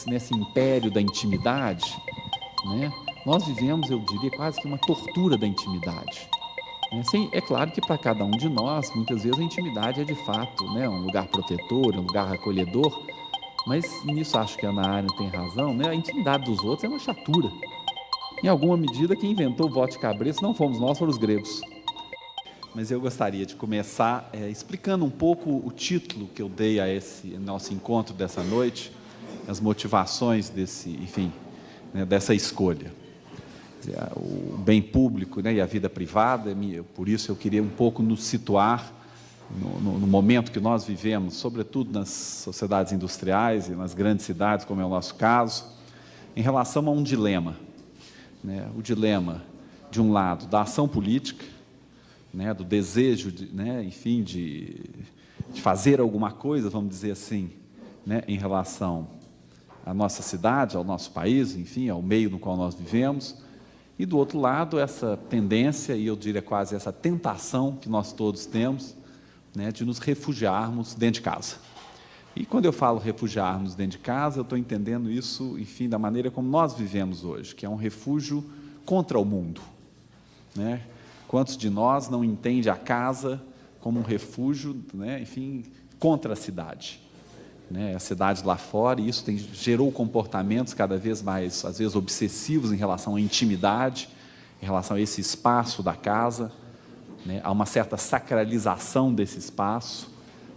nesse império da intimidade, né, nós vivemos, eu diria, quase que uma tortura da intimidade. É claro que para cada um de nós, muitas vezes a intimidade é de fato, né, um lugar protetor, um lugar acolhedor, mas nisso acho que a Ana Arendt tem razão, né, a intimidade dos outros é uma chatura. Em alguma medida, quem inventou o voto cabresto não fomos nós, foram os gregos. Mas eu gostaria de começar explicando um pouco o título que eu dei a esse nosso encontro dessa noite, as motivações dessa escolha. O bem público, né, e a vida privada, por isso eu queria um pouco nos situar no momento que nós vivemos, sobretudo nas sociedades industriais e nas grandes cidades, como é o nosso caso, em relação a um dilema. Né, o dilema, de um lado, da ação política, né, do desejo, de fazer alguma coisa, vamos dizer assim, né, em relação à nossa cidade, ao nosso país, enfim, ao meio no qual nós vivemos, e do outro lado, essa tendência, e eu diria quase essa tentação que nós todos temos, né, de nos refugiarmos dentro de casa. E quando eu falo refugiarmos dentro de casa, eu estou entendendo isso, enfim, da maneira como nós vivemos hoje, que é um refúgio contra o mundo, né? Quantos de nós não entende a casa como um refúgio, né, enfim, contra a cidade? Né, a cidade lá fora, e isso gerou comportamentos cada vez mais, às vezes, obsessivos em relação à intimidade, em relação a esse espaço da casa, né, há uma certa sacralização desse espaço,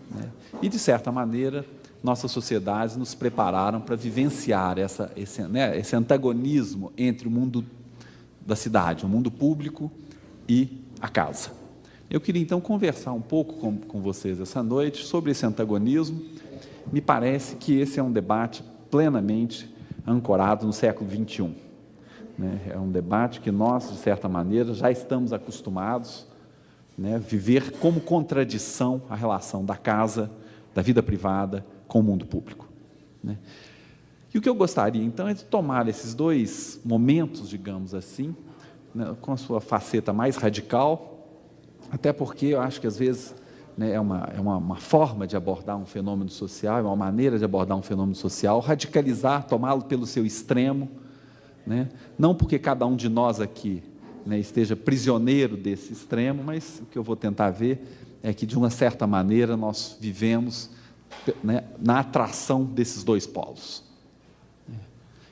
né, e, de certa maneira, nossas sociedades nos prepararam para vivenciar esse antagonismo entre o mundo da cidade, o mundo público e a casa. Eu queria, então, conversar um pouco com vocês essa noite sobre esse antagonismo. Me parece que esse é um debate plenamente ancorado no século XXI. Né? É um debate que nós, de certa maneira, já estamos acostumados, né, viver como contradição a relação da casa, da vida privada, com o mundo público. Né? E o que eu gostaria, então, é de tomar esses dois momentos, digamos assim, né, com a sua faceta mais radical, até porque eu acho que, às vezes, né, é uma forma de abordar um fenômeno social, é uma maneira de abordar um fenômeno social, radicalizar, tomá-lo pelo seu extremo, né, não porque cada um de nós aqui, né, esteja prisioneiro desse extremo, mas o que eu vou tentar ver é que, de uma certa maneira, nós vivemos, né, na atração desses dois polos.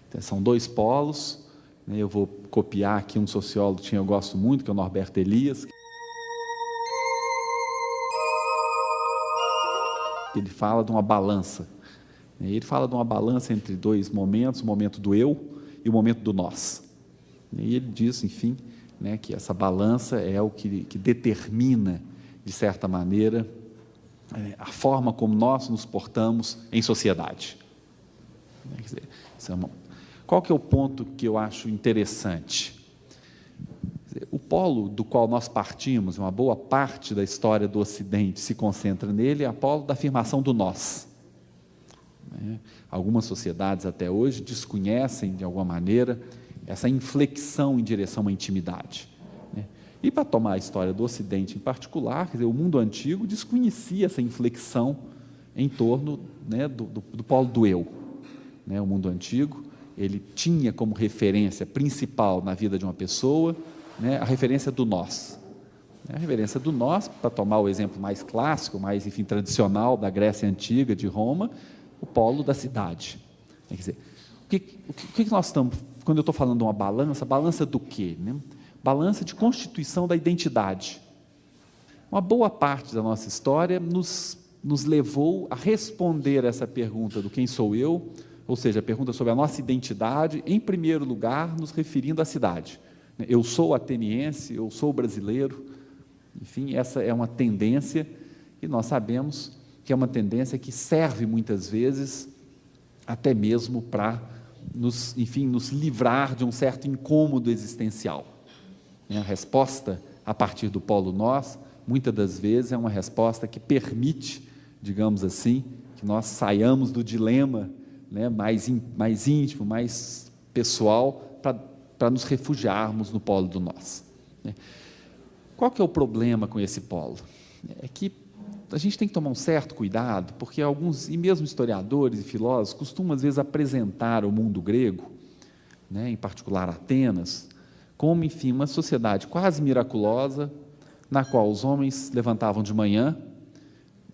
Então, são dois polos, né, eu vou copiar aqui um sociólogo que eu gosto muito, que é o Norberto Elias. Ele fala de uma balança. Ele fala de uma balança entre dois momentos, o momento do eu e o momento do nós. E ele diz, enfim, né, que essa balança é o que determina, de certa maneira, a forma como nós nos portamos em sociedade. Quer dizer, qual que é o ponto que eu acho interessante? O polo do qual nós partimos, uma boa parte da história do Ocidente se concentra nele, é o polo da afirmação do nós. Algumas sociedades até hoje desconhecem, de alguma maneira, essa inflexão em direção à intimidade. E para tomar a história do Ocidente em particular, quer dizer, o mundo antigo desconhecia essa inflexão em torno, né, do polo do eu. O mundo antigo, ele tinha como referência principal na vida de uma pessoa, né, a referência do nós. A referência do nós, para tomar o exemplo mais clássico, mais, enfim, tradicional da Grécia Antiga, de Roma, o polo da cidade. Quer dizer, o que nós estamos, quando eu estou falando de uma balança do quê? Né? Balança de constituição da identidade. Uma boa parte da nossa história nos levou a responder essa pergunta do quem sou eu, ou seja, a pergunta sobre a nossa identidade, em primeiro lugar, nos referindo à cidade. Eu sou ateniense, eu sou brasileiro, enfim, essa é uma tendência, e nós sabemos que é uma tendência que serve muitas vezes até mesmo para nos livrar de um certo incômodo existencial. A resposta a partir do polo nós, muitas das vezes, é uma resposta que permite, digamos assim, que nós saiamos do dilema, né, mais íntimo, mais pessoal, para nos refugiarmos no polo do nós. Qual que é o problema com esse polo? É que a gente tem que tomar um certo cuidado, porque alguns, e mesmo historiadores e filósofos, costumam às vezes apresentar o mundo grego, né, em particular Atenas, como, enfim, uma sociedade quase miraculosa, na qual os homens levantavam de manhã,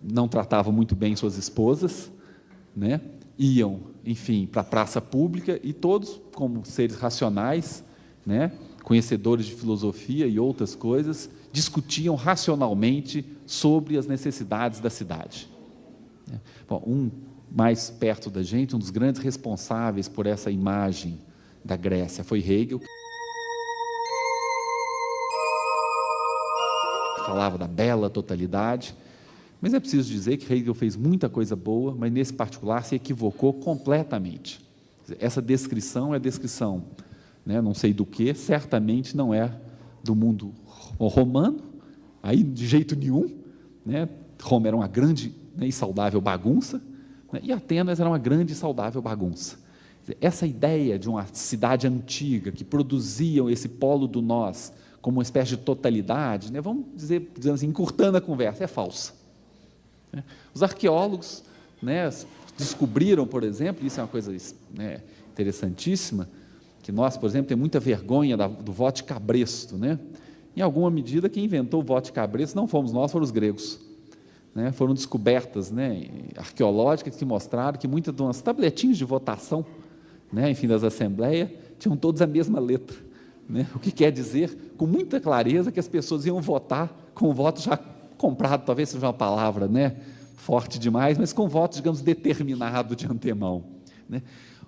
não tratavam muito bem suas esposas, né, iam, enfim, para a praça pública, e todos, como seres racionais, né, conhecedores de filosofia e outras coisas, discutiam racionalmente sobre as necessidades da cidade. Bom, um mais perto da gente, um dos grandes responsáveis por essa imagem da Grécia foi Hegel, que falava da bela totalidade, mas é preciso dizer que Hegel fez muita coisa boa, mas nesse particular se equivocou completamente. Essa descrição é descrição, né, não sei do que, certamente não é do mundo romano, aí de jeito nenhum, né? Roma era uma grande, né, e saudável bagunça, né, e Atenas era uma grande e saudável bagunça. Essa ideia de uma cidade antiga que produzia esse polo do nós como uma espécie de totalidade, né, vamos dizer assim, encurtando a conversa, é falsa. Os arqueólogos, né, descobriram, por exemplo, isso é uma coisa, né, interessantíssima, que nós, por exemplo, temos muita vergonha do voto de cabresto, né? Em alguma medida, quem inventou o voto de cabresto não fomos nós, foram os gregos, né? Foram descobertas, né, arqueológicas que mostraram que muitas das tabletinhas de votação, né, enfim, das assembleias, tinham todas a mesma letra, né? O que quer dizer, com muita clareza, que as pessoas iam votar com o voto já comprado, talvez seja uma palavra, né, forte demais, mas com voto, digamos, determinado de antemão, né?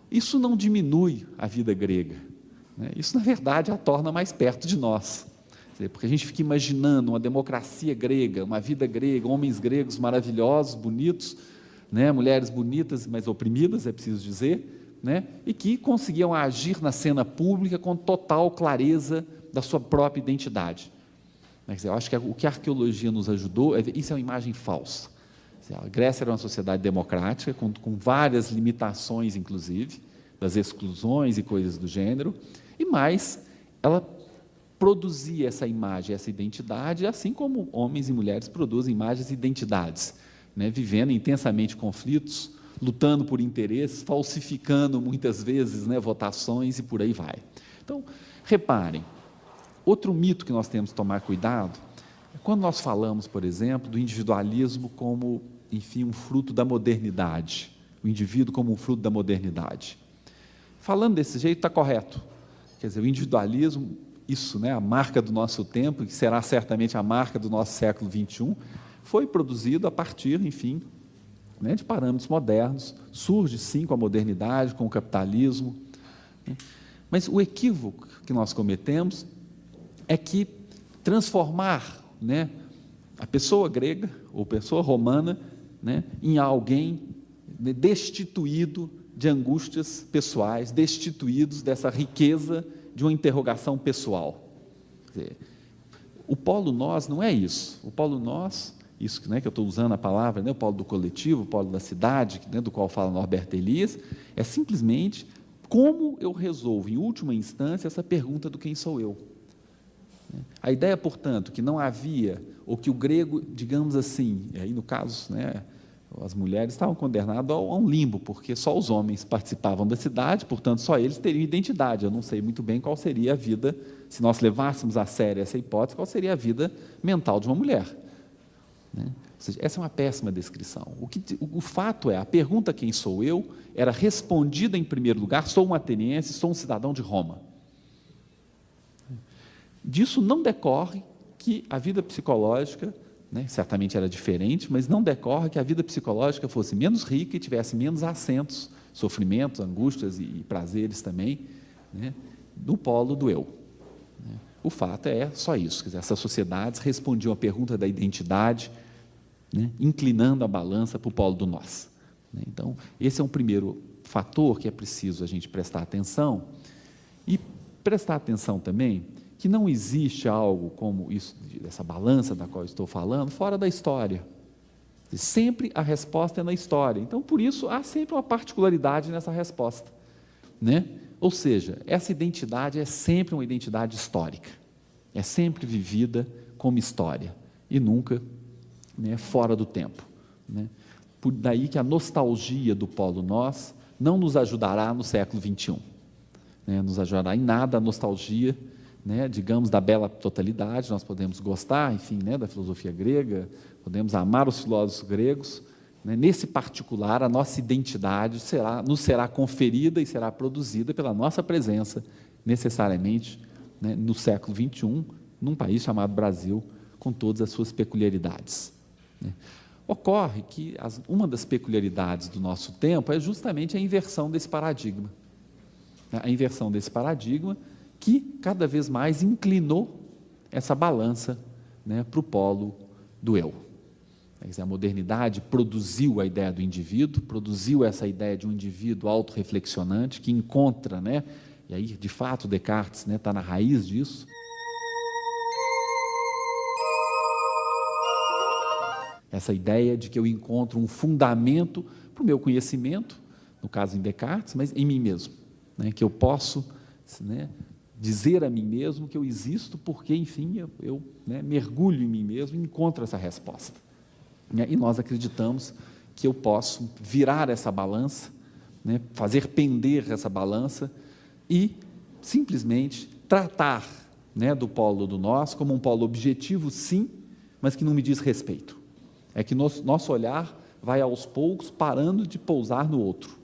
Isso não diminui a vida grega, né? Isso, na verdade, a torna mais perto de nós, porque a gente fica imaginando uma democracia grega, uma vida grega, homens gregos maravilhosos, bonitos, né, mulheres bonitas, mas oprimidas, é preciso dizer, né, e que conseguiam agir na cena pública com total clareza da sua própria identidade. Quer dizer, eu acho que o que a arqueologia nos ajudou, isso é uma imagem falsa. A Grécia era uma sociedade democrática, com várias limitações, inclusive, das exclusões e coisas do gênero, e mais, ela produzia essa imagem, essa identidade, assim como homens e mulheres produzem imagens e identidades, né, vivendo intensamente conflitos, lutando por interesses, falsificando muitas vezes, né, votações e por aí vai. Então, reparem, outro mito que nós temos que tomar cuidado é quando nós falamos, por exemplo, do individualismo como, enfim, um fruto da modernidade, o indivíduo como um fruto da modernidade. Falando desse jeito, está correto. Quer dizer, o individualismo, isso, né, a marca do nosso tempo, que será certamente a marca do nosso século XXI, foi produzido a partir, enfim, né, de parâmetros modernos, surge sim com a modernidade, com o capitalismo, né? Mas o equívoco que nós cometemos é que transformar, né, a pessoa grega ou pessoa romana, né, em alguém, né, destituído de angústias pessoais, destituídos dessa riqueza de uma interrogação pessoal. Quer dizer, o polo nós não é isso. O polo nós, isso, né, que eu estou usando a palavra, né, o polo do coletivo, o polo da cidade, né, do qual fala Norbert Elias, é simplesmente como eu resolvo, em última instância, essa pergunta do quem sou eu. A ideia, portanto, que não havia, ou que o grego, digamos assim, e aí no caso, né, as mulheres estavam condenadas a um limbo, porque só os homens participavam da cidade, portanto, só eles teriam identidade. Eu não sei muito bem qual seria a vida, se nós levássemos a sério essa hipótese, qual seria a vida mental de uma mulher, né? Ou seja, essa é uma péssima descrição. O fato é, a pergunta quem sou eu era respondida em primeiro lugar, sou um ateniense, sou um cidadão de Roma. Disso não decorre que a vida psicológica, né, certamente era diferente, mas não decorre que a vida psicológica fosse menos rica e tivesse menos acentos, sofrimentos, angústias e prazeres também, né, no polo do eu. O fato é só isso, quer dizer, essas sociedades respondiam à pergunta da identidade, né, inclinando a balança para o polo do nós. Então, esse é um primeiro fator que é preciso a gente prestar atenção, e prestar atenção também que não existe algo como isso, essa balança da qual eu estou falando, fora da história. Sempre a resposta é na história. Então, por isso, há sempre uma particularidade nessa resposta, né? Ou seja, essa identidade é sempre uma identidade histórica, é sempre vivida como história, e nunca né, fora do tempo, né? Por daí que a nostalgia do Polo Nós não nos ajudará no século XXI, né? Nos ajudará em nada a nostalgia, né, digamos, da bela totalidade. Nós podemos gostar, enfim, né, da filosofia grega, podemos amar os filósofos gregos, né? Nesse particular, a nossa identidade nos será conferida e será produzida pela nossa presença, necessariamente, né, no século XXI, num país chamado Brasil, com todas as suas peculiaridades, né? Ocorre que uma das peculiaridades do nosso tempo é justamente a inversão desse paradigma. A inversão desse paradigma que cada vez mais inclinou essa balança, né, para o polo do eu. Quer dizer, a modernidade produziu a ideia do indivíduo, produziu essa ideia de um indivíduo autorreflexionante que encontra, né, e aí, de fato, Descartes, né, está na raiz disso. Essa ideia de que eu encontro um fundamento para o meu conhecimento, no caso em Descartes, mas em mim mesmo, né, que eu posso, né, dizer a mim mesmo que eu existo porque, enfim, eu né, mergulho em mim mesmo e encontro essa resposta, né, e nós acreditamos que eu posso virar essa balança, né, fazer pender essa balança e simplesmente tratar, né, do polo do nós como um polo objetivo, sim, mas que não me diz respeito. É que nosso olhar vai aos poucos parando de pousar no outro.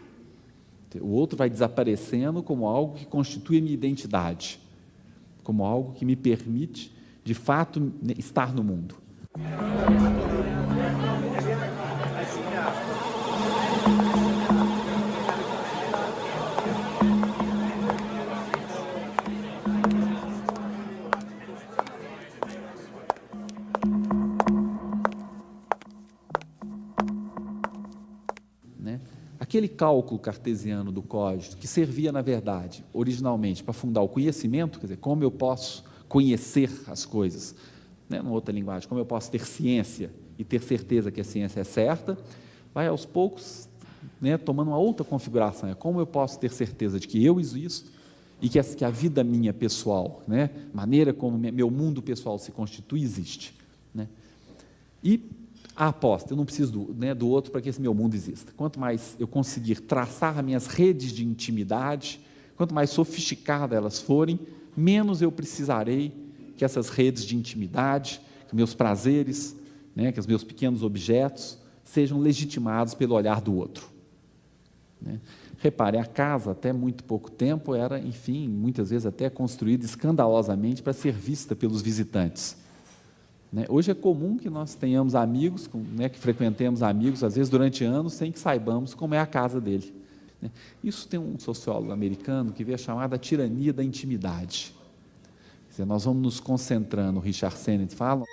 O outro vai desaparecendo como algo que constitui a minha identidade, como algo que me permite, de fato, estar no mundo. Aquele cálculo cartesiano do código, que servia, na verdade, originalmente, para fundar o conhecimento, quer dizer, como eu posso conhecer as coisas, né, numa outra linguagem, como eu posso ter ciência e ter certeza que a ciência é certa, vai aos poucos, né, tomando uma outra configuração, é como eu posso ter certeza de que eu existo e que a vida minha pessoal, né, maneira como meu mundo pessoal se constitui, existe, né? E a aposta, eu não preciso do outro para que esse meu mundo exista. Quanto mais eu conseguir traçar as minhas redes de intimidade, quanto mais sofisticadas elas forem, menos eu precisarei que essas redes de intimidade, que meus prazeres, né, que os meus pequenos objetos, sejam legitimados pelo olhar do outro, né? Repare, a casa, até muito pouco tempo, era, enfim, muitas vezes até construída escandalosamente para ser vista pelos visitantes. Hoje é comum que nós tenhamos amigos, né, que frequentemos amigos, às vezes durante anos, sem que saibamos como é a casa dele, né? Isso tem um sociólogo americano que vê a chamada tirania da intimidade. Quer dizer, nós vamos nos concentrando, o Richard Sennett fala,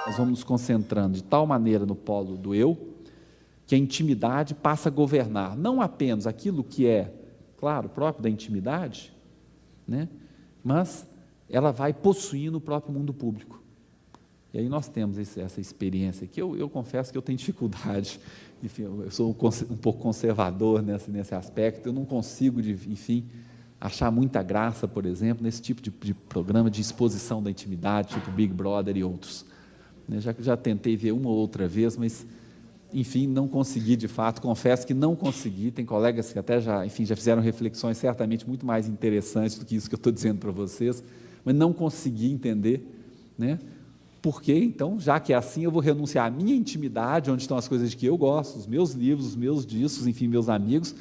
nós vamos nos concentrando de tal maneira no polo do eu, que a intimidade passa a governar, não apenas aquilo que é, claro, próprio da intimidade, né, mas ela vai possuindo o próprio mundo público. E aí nós temos essa experiência que eu confesso que eu tenho dificuldade, enfim, eu sou um pouco conservador nesse aspecto, eu não consigo, enfim, achar muita graça, por exemplo, nesse tipo de programa de exposição da intimidade, tipo Big Brother e outros. Já tentei ver uma ou outra vez, mas, enfim, não consegui de fato, confesso que não consegui. Tem colegas que até já fizeram reflexões certamente muito mais interessantes do que isso que eu estou dizendo para vocês, mas não consegui entender, né? Porque, então, já que é assim, eu vou renunciar à minha intimidade, onde estão as coisas de que eu gosto, os meus livros, os meus discos, enfim, meus amigos,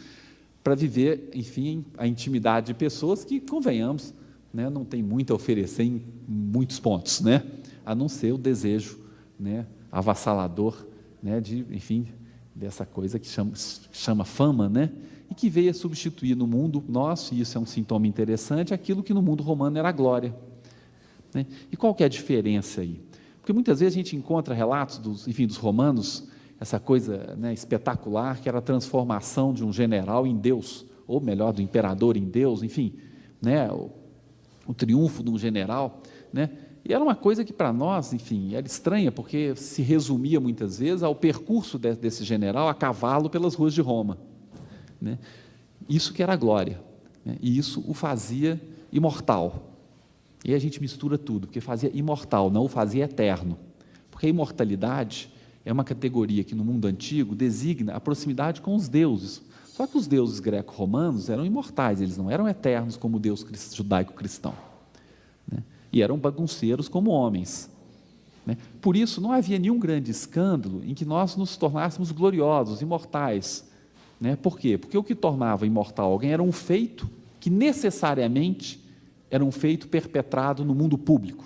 para viver, enfim, a intimidade de pessoas que, convenhamos, né, não tem muito a oferecer em muitos pontos, né? A não ser o desejo, né, avassalador, né, enfim, dessa coisa que chama fama, né, e que veio a substituir no mundo nosso, e isso é um sintoma interessante, aquilo que no mundo romano era a glória, né? E qual que é a diferença aí? Porque muitas vezes a gente encontra relatos dos romanos, essa coisa, né, espetacular, que era a transformação de um general em Deus, ou melhor, do imperador em Deus, enfim, né, o triunfo de um general, né? E era uma coisa que para nós, enfim, era estranha, porque se resumia muitas vezes ao percurso desse general a cavalo pelas ruas de Roma, né? Isso que era a glória, né? E isso o fazia imortal, E a gente mistura tudo, porque fazia imortal, não o fazia eterno. Porque a imortalidade é uma categoria que no mundo antigo designa a proximidade com os deuses. Só que os deuses greco-romanos eram imortais, eles não eram eternos como o Deus judaico-cristão, né? E eram bagunceiros como homens, né? Por isso não havia nenhum grande escândalo em que nós nos tornássemos gloriosos, imortais, né? Por quê? Porque o que tornava imortal alguém era um feito que necessariamente era um feito perpetrado no mundo público.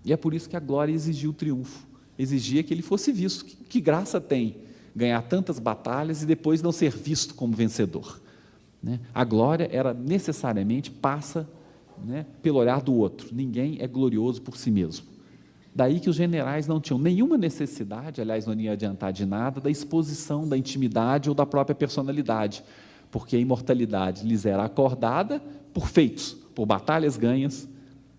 E é por isso que a glória exigia o triunfo, exigia que ele fosse visto. Que graça tem ganhar tantas batalhas e depois não ser visto como vencedor, né? A glória necessariamente passa, né, pelo olhar do outro. Ninguém é glorioso por si mesmo. Daí que os generais não tinham nenhuma necessidade, aliás, não ia adiantar de nada, da exposição da intimidade ou da própria personalidade, porque a imortalidade lhes era acordada por feitos, por batalhas ganhas,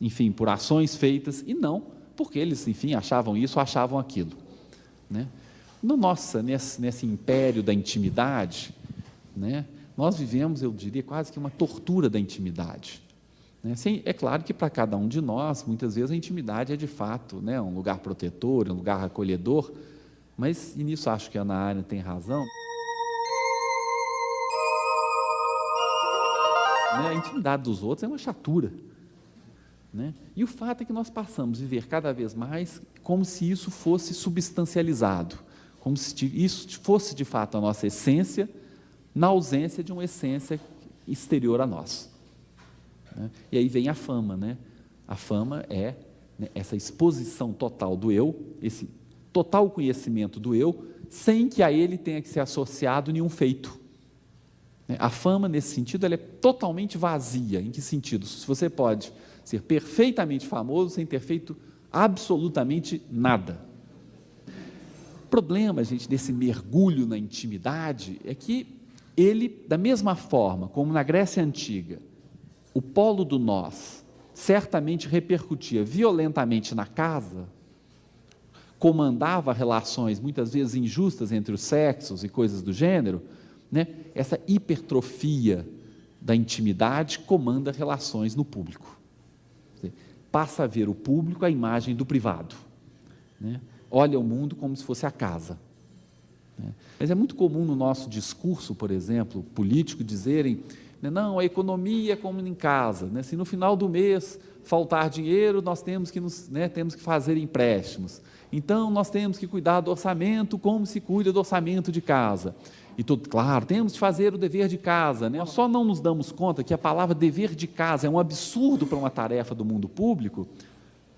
enfim, por ações feitas, e não porque eles, enfim, achavam isso ou achavam aquilo, né? Nesse império da intimidade, né, nós vivemos, eu diria, quase que uma tortura da intimidade, né? É claro que para cada um de nós, muitas vezes a intimidade é de fato, né, um lugar protetor, um lugar acolhedor, mas, e nisso acho que a Ana Arendt tem razão, né, a intimidade dos outros é uma chatura, né? E o fato é que nós passamos a viver cada vez mais como se isso fosse substancializado, como se isso fosse de fato a nossa essência, na ausência de uma essência exterior a nós, né? E aí vem a fama, né? A fama é, né, essa exposição total do eu, esse total conhecimento do eu, sem que a ele tenha que ser associado nenhum feito. A fama, nesse sentido, ela é totalmente vazia. Em que sentido? Se você pode ser perfeitamente famoso sem ter feito absolutamente nada. O problema, gente, desse mergulho na intimidade é que ele, da mesma forma como na Grécia Antiga, o polo do nós certamente repercutia violentamente na casa, comandava relações muitas vezes injustas entre os sexos e coisas do gênero, né? Essa hipertrofia da intimidade comanda relações no público. Passa a ver o público a imagem do privado, né? Olha o mundo como se fosse a casa, né? Mas é muito comum no nosso discurso, por exemplo, político, dizerem, né, não, a economia é como em casa, né? Se no final do mês faltar dinheiro, nós temos que fazer empréstimos. Então, nós temos que cuidar do orçamento como se cuida do orçamento de casa. E tudo, claro, temos que fazer o dever de casa, né? Nós só não nos damos conta que a palavra dever de casa é um absurdo para uma tarefa do mundo público,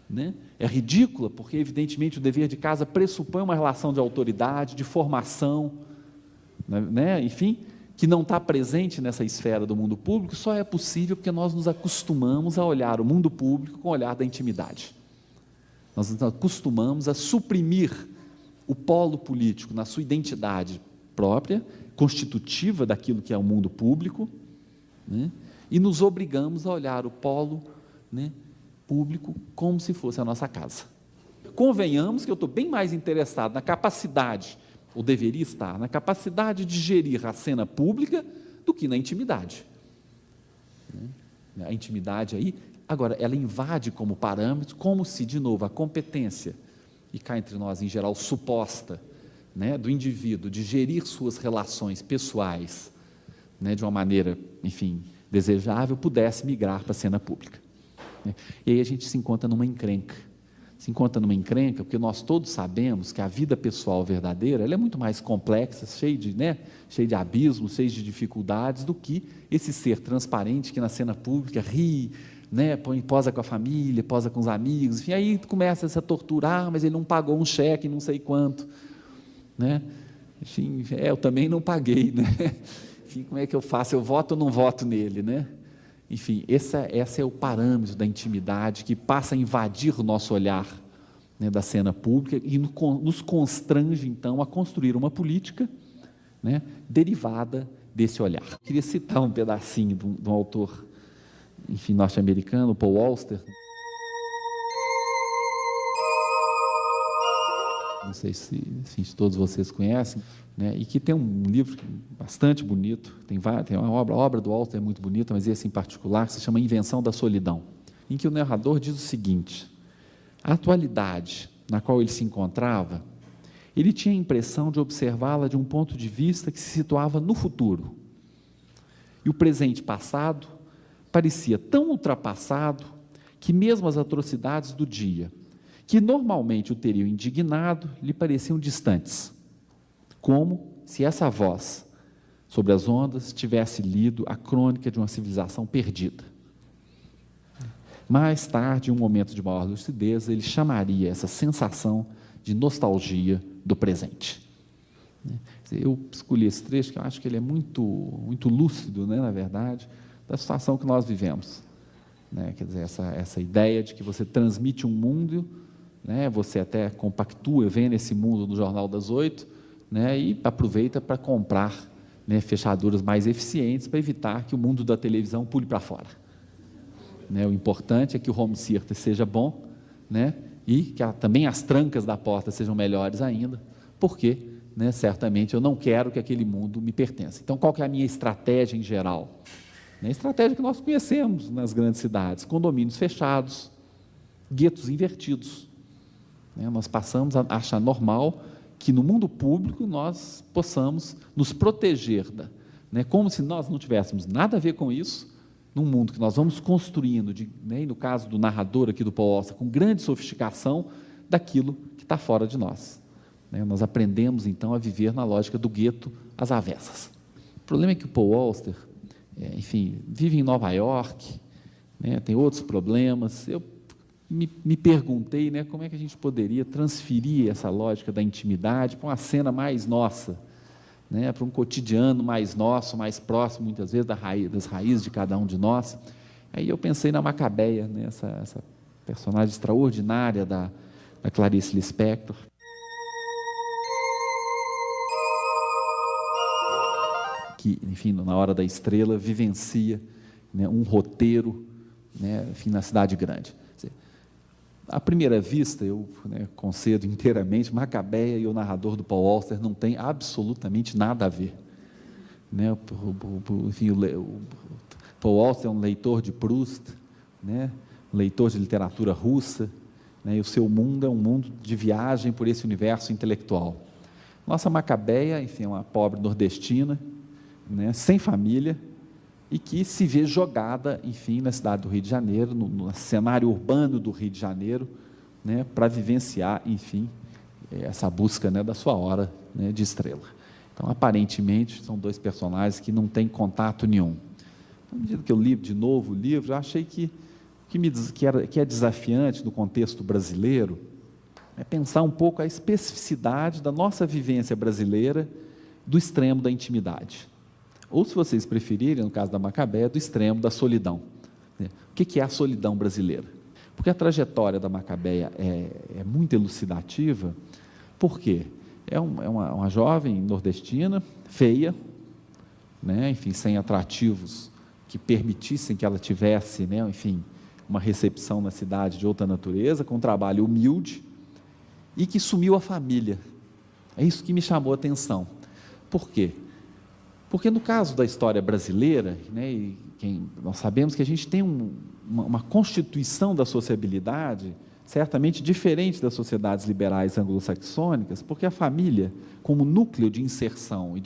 né? É ridícula, porque evidentemente o dever de casa pressupõe uma relação de autoridade, de formação, né? Enfim, que não está presente nessa esfera do mundo público, só é possível porque nós nos acostumamos a olhar o mundo público com o olhar da intimidade. Nós nos acostumamos a suprimir o polo político na sua identidade própria, constitutiva daquilo que é o mundo público, né? E nos obrigamos a olhar o polo, né, público como se fosse a nossa casa. Convenhamos que eu estou bem mais interessado na capacidade, ou deveria estar, na capacidade de gerir a cena pública do que na intimidade, né? A intimidade aí, agora, ela invade como parâmetro, como se, de novo, a competência, e cá entre nós, em geral, suposta, né, do indivíduo, de gerir suas relações pessoais, né, de uma maneira, enfim, desejável, pudesse migrar para a cena pública, né? E aí a gente se encontra numa encrenca. Se encontra numa encrenca porque nós todos sabemos que a vida pessoal verdadeira ela é muito mais complexa, cheia de abismos, cheia de dificuldades, do que esse ser transparente que na cena pública ri, né, posa com a família, posa com os amigos, enfim, aí começa essa tortura, mas ele não pagou um cheque, não sei quanto, né? Enfim, eu também não paguei, né? Enfim, como é que eu faço? Eu voto ou não voto nele, né? Enfim, esse é o parâmetro da intimidade que passa a invadir o nosso olhar, né, da cena pública e nos constrange, então, a construir uma política, né, derivada desse olhar. Eu queria citar um pedacinho de um autor, enfim, norte-americano, Paul Auster. Não sei se todos vocês conhecem, né, e que tem um livro bastante bonito, tem uma obra do Auster é muito bonita, mas esse em particular, que se chama Invenção da Solidão. em que o narrador diz o seguinte: a atualidade na qual ele se encontrava, ele tinha a impressão de observá-la de um ponto de vista que se situava no futuro. E o presente passado parecia tão ultrapassado que mesmo as atrocidades do dia, que normalmente o teriam indignado, lhe pareciam distantes, como se essa voz sobre as ondas tivesse lido a crônica de uma civilização perdida. Mais tarde, em um momento de maior lucidez, ele chamaria essa sensação de nostalgia do presente. Eu escolhi esse trecho, que eu acho que ele é muito lúcido, né, na verdade, da situação que nós vivemos. Quer dizer, essa ideia de que você transmite um mundo, você até compactua, vendo esse mundo no Jornal das 8, e aproveita para comprar fechaduras mais eficientes para evitar que o mundo da televisão pule para fora. O importante é que o home theater seja bom, e que também as trancas da porta sejam melhores ainda, porque certamente eu não quero que aquele mundo me pertença. Então, qual que é a minha estratégia em geral? A estratégia que nós conhecemos nas grandes cidades: condomínios fechados, guetos invertidos. Nós passamos a achar normal que no mundo público nós possamos nos proteger, como se nós não tivéssemos nada a ver com isso, num mundo que nós vamos construindo, e no caso do narrador aqui do Paul Auster, com grande sofisticação, daquilo que está fora de nós. Nós aprendemos então a viver na lógica do gueto às avessas. O problema é que o Paul Auster, vive em Nova York, tem outros problemas. Eu me perguntei, como é que a gente poderia transferir essa lógica da intimidade para uma cena mais nossa, para um cotidiano mais nosso, mais próximo, muitas vezes, das raízes de cada um de nós. Aí eu pensei na Macabeia, essa personagem extraordinária da Clarice Lispector, que, na hora da estrela, vivencia um roteiro, na cidade grande. À primeira vista, eu concedo inteiramente, Macabeia e o narrador do Paul Auster não tem absolutamente nada a ver. O Paul Auster é um leitor de Proust, leitor de literatura russa, e o seu mundo é um mundo de viagem por esse universo intelectual. Nossa Macabeia, é uma pobre nordestina, sem família, e que se vê jogada, na cidade do Rio de Janeiro, no cenário urbano do Rio de Janeiro, para vivenciar, essa busca, da sua hora, de estrela. Então, aparentemente, são dois personagens que não têm contato nenhum. À medida que eu li de novo o livro, eu achei que é desafiante no contexto brasileiro é pensar um pouco a especificidade da nossa vivência brasileira do extremo da intimidade. Ou, se vocês preferirem, no caso da Macabeia, do extremo da solidão. O que é a solidão brasileira? Porque a trajetória da Macabeia é muito elucidativa. Por quê? É uma jovem nordestina, feia, sem atrativos que permitissem que ela tivesse, uma recepção na cidade de outra natureza, com um trabalho humilde, e que sumiu a família. É isso que me chamou a atenção. Por quê? Porque no caso da história brasileira, nós sabemos que a gente tem uma constituição da sociabilidade certamente diferente das sociedades liberais anglo-saxônicas, porque a família, como núcleo de inserção e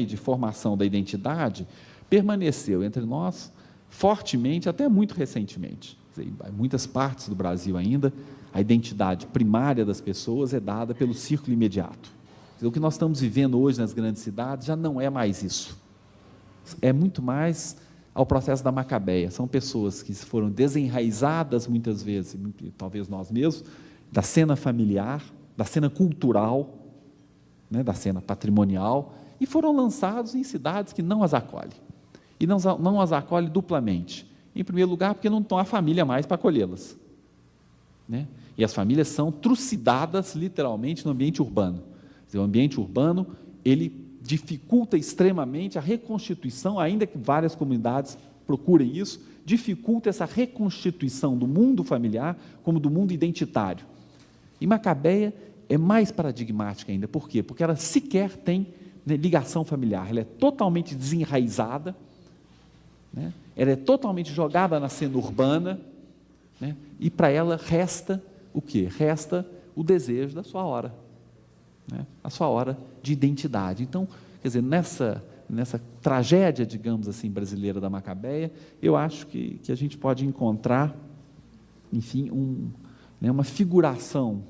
de formação da identidade, permaneceu entre nós fortemente até muito recentemente. Em muitas partes do Brasil ainda, a identidade primária das pessoas é dada pelo círculo imediato. O que nós estamos vivendo hoje nas grandes cidades já não é mais isso. É muito mais ao processo da Macabeia. São pessoas que foram desenraizadas muitas vezes, talvez nós mesmos, da cena familiar, da cena cultural, da cena patrimonial, e foram lançados em cidades que não as acolhem. E não as acolhe duplamente. Em primeiro lugar, porque não tem a família mais para acolhê-las. E as famílias são trucidadas, literalmente, no ambiente urbano. O ambiente urbano, ele dificulta extremamente a reconstituição, ainda que várias comunidades procurem isso, dificulta essa reconstituição do mundo familiar como do mundo identitário. E Macabeia é mais paradigmática ainda. Por quê? Porque ela sequer tem ligação familiar, ela é totalmente desenraizada, ela é totalmente jogada na cena urbana, né? E para ela resta o quê? Resta o desejo da sua hora, né? A sua hora de identidade. Então, quer dizer, nessa tragédia, digamos assim, brasileira da Macabeia, eu acho que a gente pode encontrar, enfim, uma figuração,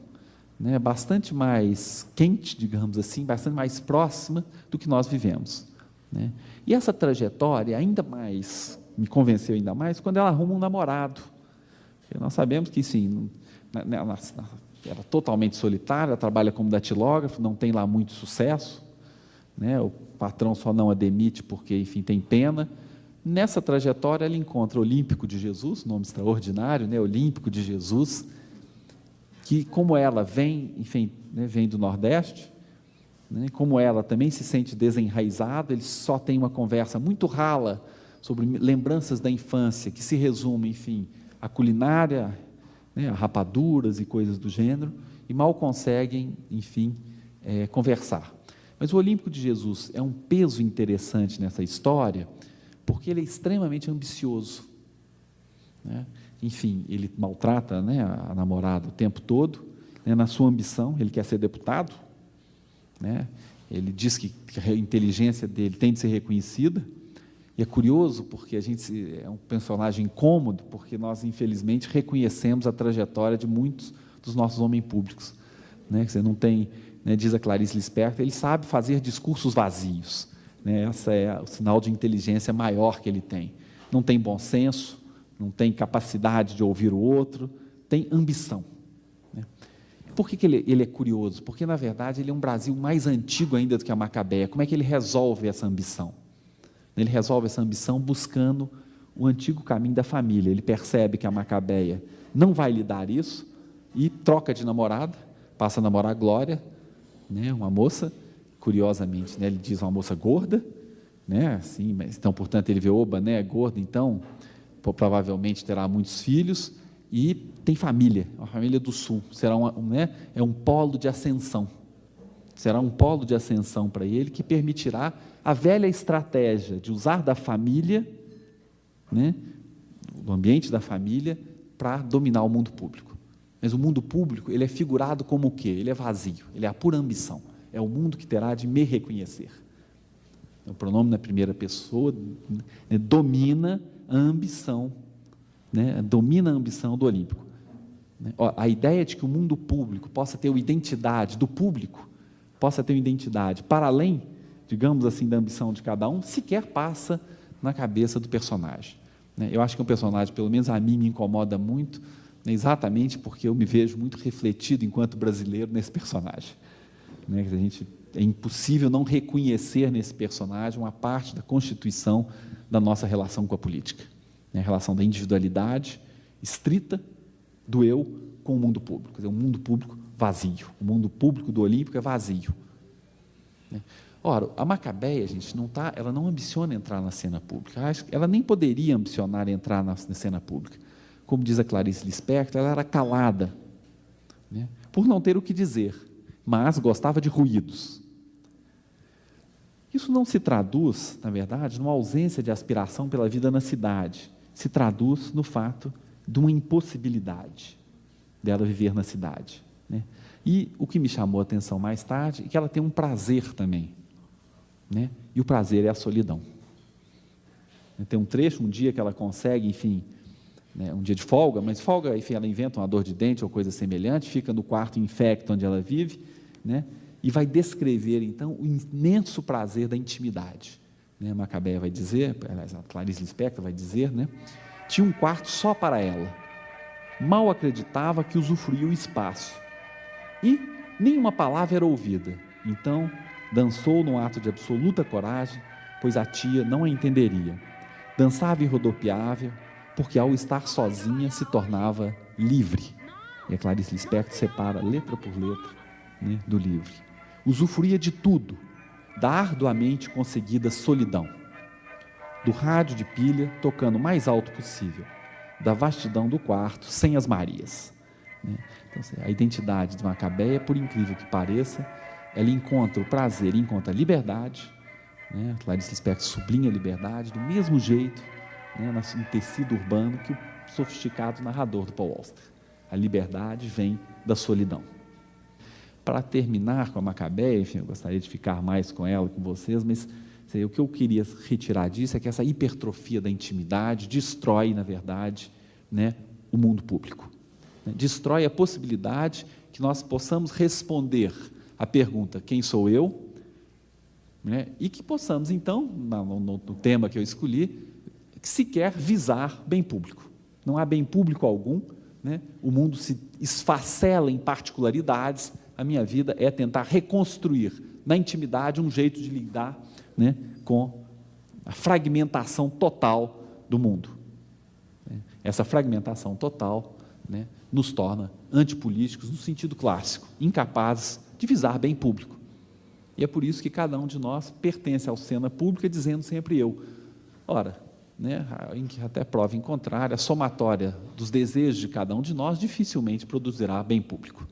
né, bastante mais quente, digamos assim, bastante mais próxima do que nós vivemos, né? E essa trajetória me convenceu ainda mais quando ela arruma um namorado. Porque nós sabemos que, sim, ela era totalmente solitária, ela trabalha como datilógrafo, não tem lá muito sucesso, né? O patrão só não a demite porque, enfim, tem pena. Nessa trajetória ela encontra Olímpico de Jesus, nome extraordinário, né? Olímpico de Jesus, que, como ela vem, enfim, né, vem do Nordeste, né, como ela também se sente desenraizada, eles só têm uma conversa muito rala sobre lembranças da infância, que se resume, enfim, a culinária, né, a rapaduras e coisas do gênero, e mal conseguem, enfim, conversar. Mas o Olímpico de Jesus é um peso interessante nessa história, porque ele é extremamente ambicioso, né? Enfim, ele maltrata, né, a namorada o tempo todo, né, na sua ambição, ele quer ser deputado, né? Ele diz que a inteligência dele tem de ser reconhecida, e é curioso porque é um personagem incômodo, porque nós, infelizmente, reconhecemos a trajetória de muitos dos nossos homens públicos, né? Você não tem, né, diz a Clarice Lispector, ele sabe fazer discursos vazios, né? Esse é o sinal de inteligência maior que ele tem. Não tem bom senso, não tem capacidade de ouvir o outro, tem ambição, né? Por que ele é curioso? Porque, na verdade, ele é um Brasil mais antigo ainda do que a Macabeia. Como é que ele resolve essa ambição? Ele resolve essa ambição buscando o antigo caminho da família. Ele percebe que a Macabeia não vai lhe dar isso e troca de namorada, passa a namorar a Glória, né, uma moça, curiosamente, né, ele diz uma moça gorda, né, assim, mas, então, portanto, ele vê, oba, né, gorda, então, provavelmente terá muitos filhos e tem família, uma família do Sul, será é um polo de ascensão, será um polo de ascensão para ele que permitirá a velha estratégia de usar da família, né, do ambiente da família, para dominar o mundo público. Mas o mundo público, ele é figurado como o quê? Ele é vazio, ele é a pura ambição, é o mundo que terá de me reconhecer. O pronome na primeira pessoa, né, domina a ambição, né, domina a ambição do Olímpico. A ideia de que o mundo público possa ter uma identidade do público, possa ter uma identidade para além, digamos assim, da ambição de cada um, sequer passa na cabeça do personagem, né? Eu acho que um personagem, pelo menos a mim, me incomoda muito, né, exatamente porque eu me vejo muito refletido enquanto brasileiro nesse personagem, né? É impossível não reconhecer nesse personagem uma parte da constituição da nossa relação com a política, né? A relação da individualidade estrita do eu com o mundo público, quer dizer, um mundo público vazio, o mundo público do Olímpico é vazio, né? Ora, a Macabeia, gente, ela não ambiciona entrar na cena pública, ela nem poderia ambicionar entrar na cena pública. Como diz a Clarice Lispector, ela era calada, né, por não ter o que dizer, mas gostava de ruídos. Isso não se traduz, na verdade, numa ausência de aspiração pela vida na cidade, se traduz no fato de uma impossibilidade dela viver na cidade, né? E o que me chamou a atenção mais tarde é que ela tem um prazer também, né? E o prazer é a solidão. Tem um trecho, um dia que ela consegue, enfim, né, um dia de folga, mas folga, enfim, ela inventa uma dor de dente ou coisa semelhante, fica no quarto infecto onde ela vive, né, e vai descrever, então, o imenso prazer da intimidade, né? Macabeia vai dizer, a Clarice Lispector vai dizer, né, tinha um quarto só para ela, mal acreditava que usufruía o espaço, e nenhuma palavra era ouvida, então dançou num ato de absoluta coragem, pois a tia não a entenderia, dançava e rodopiava, porque ao estar sozinha se tornava livre. E a Clarice Lispector separa letra por letra, né, do livre. Usufruía de tudo, da arduamente conseguida solidão, do rádio de pilha tocando o mais alto possível, da vastidão do quarto sem as Marias, né? Então, a identidade de Macabeia, por incrível que pareça, ela encontra o prazer, encontra a liberdade, né? Clarice Lispector sublinha a liberdade do mesmo jeito, né, no tecido urbano que sofisticado narrador do Paul Auster. A liberdade vem da solidão. Para terminar com a Macabeia, enfim, eu gostaria de ficar mais com ela, com vocês, mas o que eu queria retirar disso é que essa hipertrofia da intimidade destrói, na verdade, né, o mundo público. Destrói a possibilidade que nós possamos responder à pergunta, quem sou eu? Né, e que possamos, então, no tema que eu escolhi, sequer visar bem público. Não há bem público algum, né, o mundo se esfacela em particularidades, a minha vida é tentar reconstruir na intimidade um jeito de lidar, né, com a fragmentação total do mundo. Essa fragmentação total, né, nos torna antipolíticos no sentido clássico, incapazes de visar bem público. E é por isso que cada um de nós pertence à cena pública dizendo sempre eu. Ora, né, até prova em contrário, a somatória dos desejos de cada um de nós dificilmente produzirá bem público.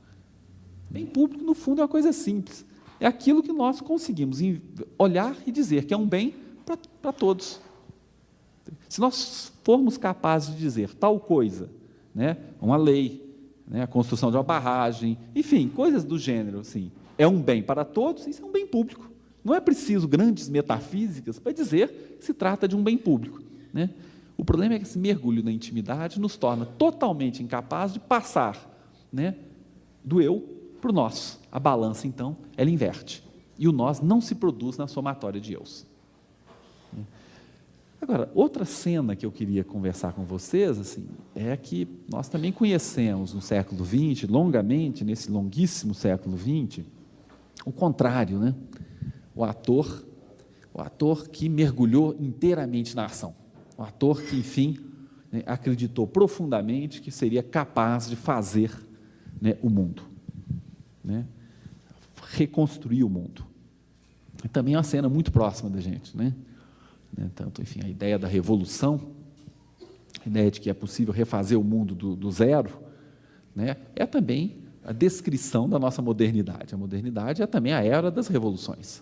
Bem público, no fundo, é uma coisa simples. É aquilo que nós conseguimos olhar e dizer que é um bem para todos. Se nós formos capazes de dizer tal coisa, né, uma lei, né, a construção de uma barragem, enfim, coisas do gênero, assim, é um bem para todos, isso é um bem público. Não é preciso grandes metafísicas para dizer que se trata de um bem público. Né? O problema é que esse mergulho na intimidade nos torna totalmente incapazes de passar, né, do eu para o nós. A balança, então, ela inverte. E o nós não se produz na somatória de eus. Agora, outra cena que eu queria conversar com vocês, assim, é que nós também conhecemos no século XX, longamente, nesse longuíssimo século XX, o contrário, né? O ator que mergulhou inteiramente na ação. O ator que, enfim, né, acreditou profundamente que seria capaz de fazer, né, o mundo. Né? Reconstruir o mundo. Também é uma cena muito próxima da gente, né? Tanto, enfim, a ideia da revolução, a ideia de que é possível refazer o mundo do zero, né? É também a descrição da nossa modernidade. A modernidade é também a era das revoluções,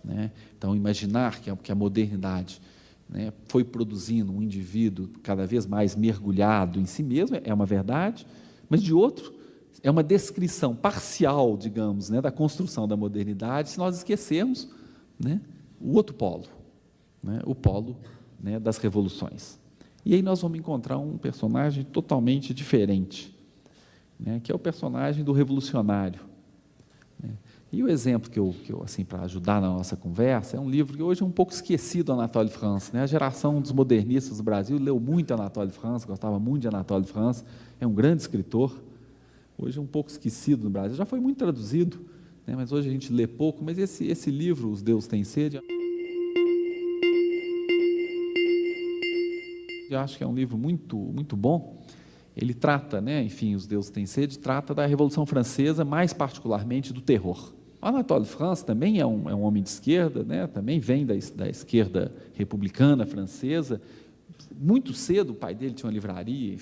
né? Então, imaginar que a modernidade, né, foi produzindo um indivíduo cada vez mais mergulhado em si mesmo é uma verdade, mas de outro é uma descrição parcial, digamos, né, da construção da modernidade, se nós esquecermos, né, o outro polo, né, o polo, né, das revoluções. E aí nós vamos encontrar um personagem totalmente diferente, né, que é o personagem do revolucionário. Né. E o exemplo que eu assim, para ajudar na nossa conversa, é um livro que hoje é um pouco esquecido, Anatole France. Né? A geração dos modernistas do Brasil leu muito Anatole France, gostava muito de Anatole France, é um grande escritor. Hoje é um pouco esquecido no Brasil, já foi muito traduzido, né, mas hoje a gente lê pouco, mas esse livro, Os Deuses Têm Sede, eu acho que é um livro muito, muito bom. Ele trata, né, enfim, Os Deuses Têm Sede, trata da Revolução Francesa, mais particularmente do terror. O Anatole France também é um homem de esquerda, né, também vem da esquerda republicana francesa. Muito cedo, o pai dele tinha uma livraria,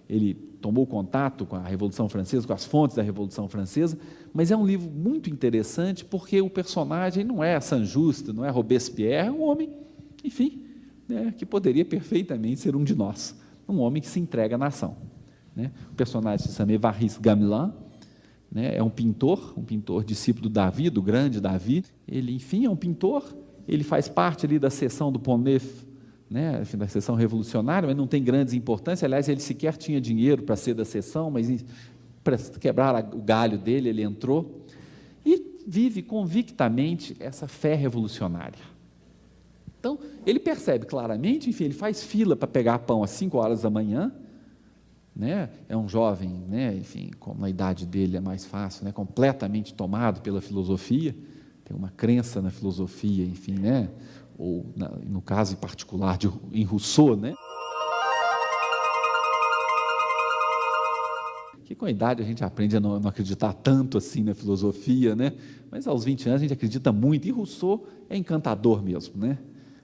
ele tomou contato com a Revolução Francesa, com as fontes da Revolução Francesa, mas é um livro muito interessante porque o personagem não é Saint-Just, não é Robespierre, é um homem, enfim, né, que poderia perfeitamente ser um de nós, um homem que se entrega à nação. Né? O personagem se chama Évariste Gamelin, né, é um pintor discípulo do Davi, do grande Davi. Ele, enfim, é um pintor, ele faz parte ali da seção do Pont Neuf, né, enfim, da seção revolucionária, mas não tem grandes importância. Aliás, ele sequer tinha dinheiro para ser da seção, mas para quebrar o galho dele, ele entrou e vive convictamente essa fé revolucionária. Então, ele percebe claramente, enfim, ele faz fila para pegar pão às 5 horas da manhã, né, é um jovem, né, enfim, como a idade dele é mais fácil, né, completamente tomado pela filosofia, tem uma crença na filosofia, enfim, né, ou no caso em particular em Rousseau, né, que com a idade a gente aprende a não acreditar tanto assim na filosofia, né, mas aos 20 anos a gente acredita muito, e Rousseau é encantador mesmo, né.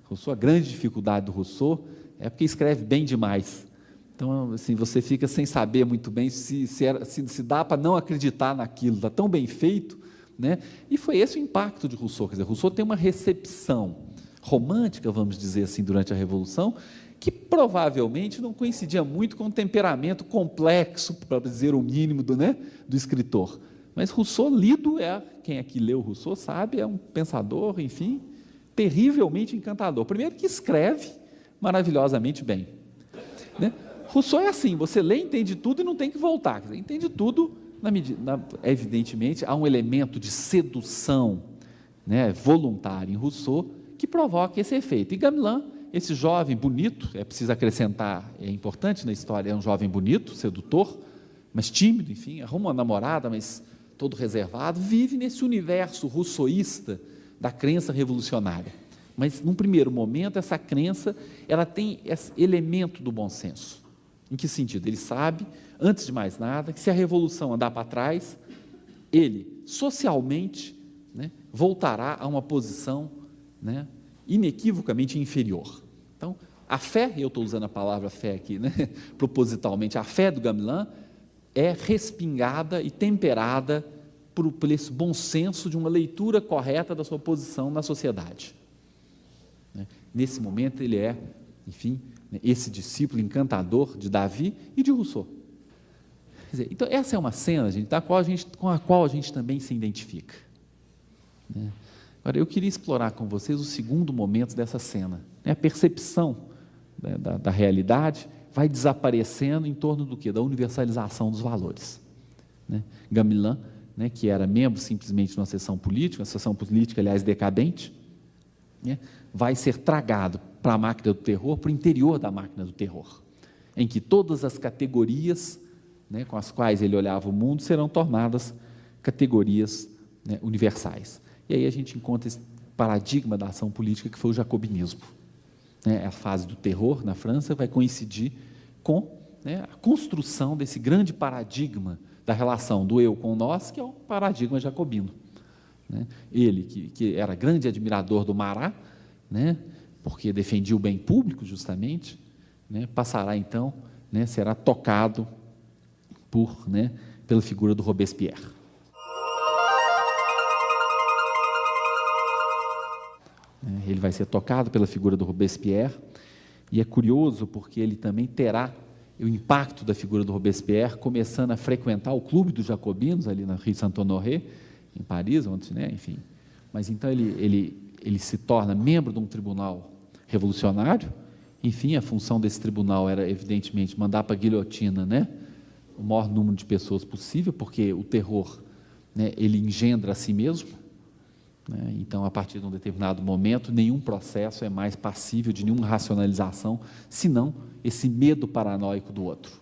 Rousseau, a grande dificuldade do Rousseau é porque escreve bem demais. Então, assim, você fica sem saber muito bem se dá para não acreditar naquilo, está tão bem feito, né? E foi esse o impacto de Rousseau. Quer dizer, Rousseau tem uma recepção romântica, vamos dizer assim, durante a Revolução, que provavelmente não coincidia muito com o temperamento complexo, para dizer o mínimo, do escritor. Mas Rousseau, lido, quem aqui leu Rousseau sabe, é um pensador, enfim, terrivelmente encantador. Primeiro que escreve maravilhosamente bem. Rousseau é assim, você lê, entende tudo e não tem que voltar. Quer dizer, entende tudo, evidentemente, há um elemento de sedução voluntária em Rousseau que provoca esse efeito. E Gamelin, esse jovem bonito, é preciso acrescentar, é importante na história, é um jovem bonito, sedutor, mas tímido, enfim, arruma uma namorada, mas todo reservado, vive nesse universo rousseauista da crença revolucionária. Mas, num primeiro momento, essa crença ela tem esse elemento do bom senso. Em que sentido? Ele sabe, antes de mais nada, que se a revolução andar para trás, ele, socialmente, voltará a uma posição inequivocamente inferior. Então, a fé, eu estou usando a palavra fé aqui, propositalmente, a fé do Gamelin é respingada e temperada por esse bom senso de uma leitura correta da sua posição na sociedade. Nesse momento, ele é, enfim, esse discípulo encantador de Davi e de Rousseau. Quer dizer, então, essa é uma cena, gente, com a qual a gente também se identifica. Agora, eu queria explorar com vocês o segundo momento dessa cena. A percepção da realidade vai desaparecendo em torno do quê? Da universalização dos valores. Gamelin, que era membro simplesmente de uma seção política, aliás, decadente, vai ser tragado para a máquina do terror, para o interior da máquina do terror, em que todas as categorias com as quais ele olhava o mundo serão tornadas categorias universais. E aí a gente encontra esse paradigma da ação política que foi o jacobinismo. A fase do terror na França vai coincidir com a construção desse grande paradigma da relação do eu com o nós, que é o paradigma jacobino. Ele, que era grande admirador do Marat, porque defendia o bem público, justamente, passará então, será tocado pela figura do Robespierre. Ele vai ser tocado pela figura do Robespierre, e é curioso porque ele também terá o impacto da figura do Robespierre começando a frequentar o clube dos jacobinos, ali na Rue Saint-Honoré, em Paris, onde, enfim. Mas então ele se torna membro de um tribunal revolucionário. Enfim, a função desse tribunal era, evidentemente, mandar para a guilhotina o maior número de pessoas possível, porque o terror ele engendra a si mesmo. Então, a partir de um determinado momento, nenhum processo é mais passível de nenhuma racionalização, senão esse medo paranoico do outro.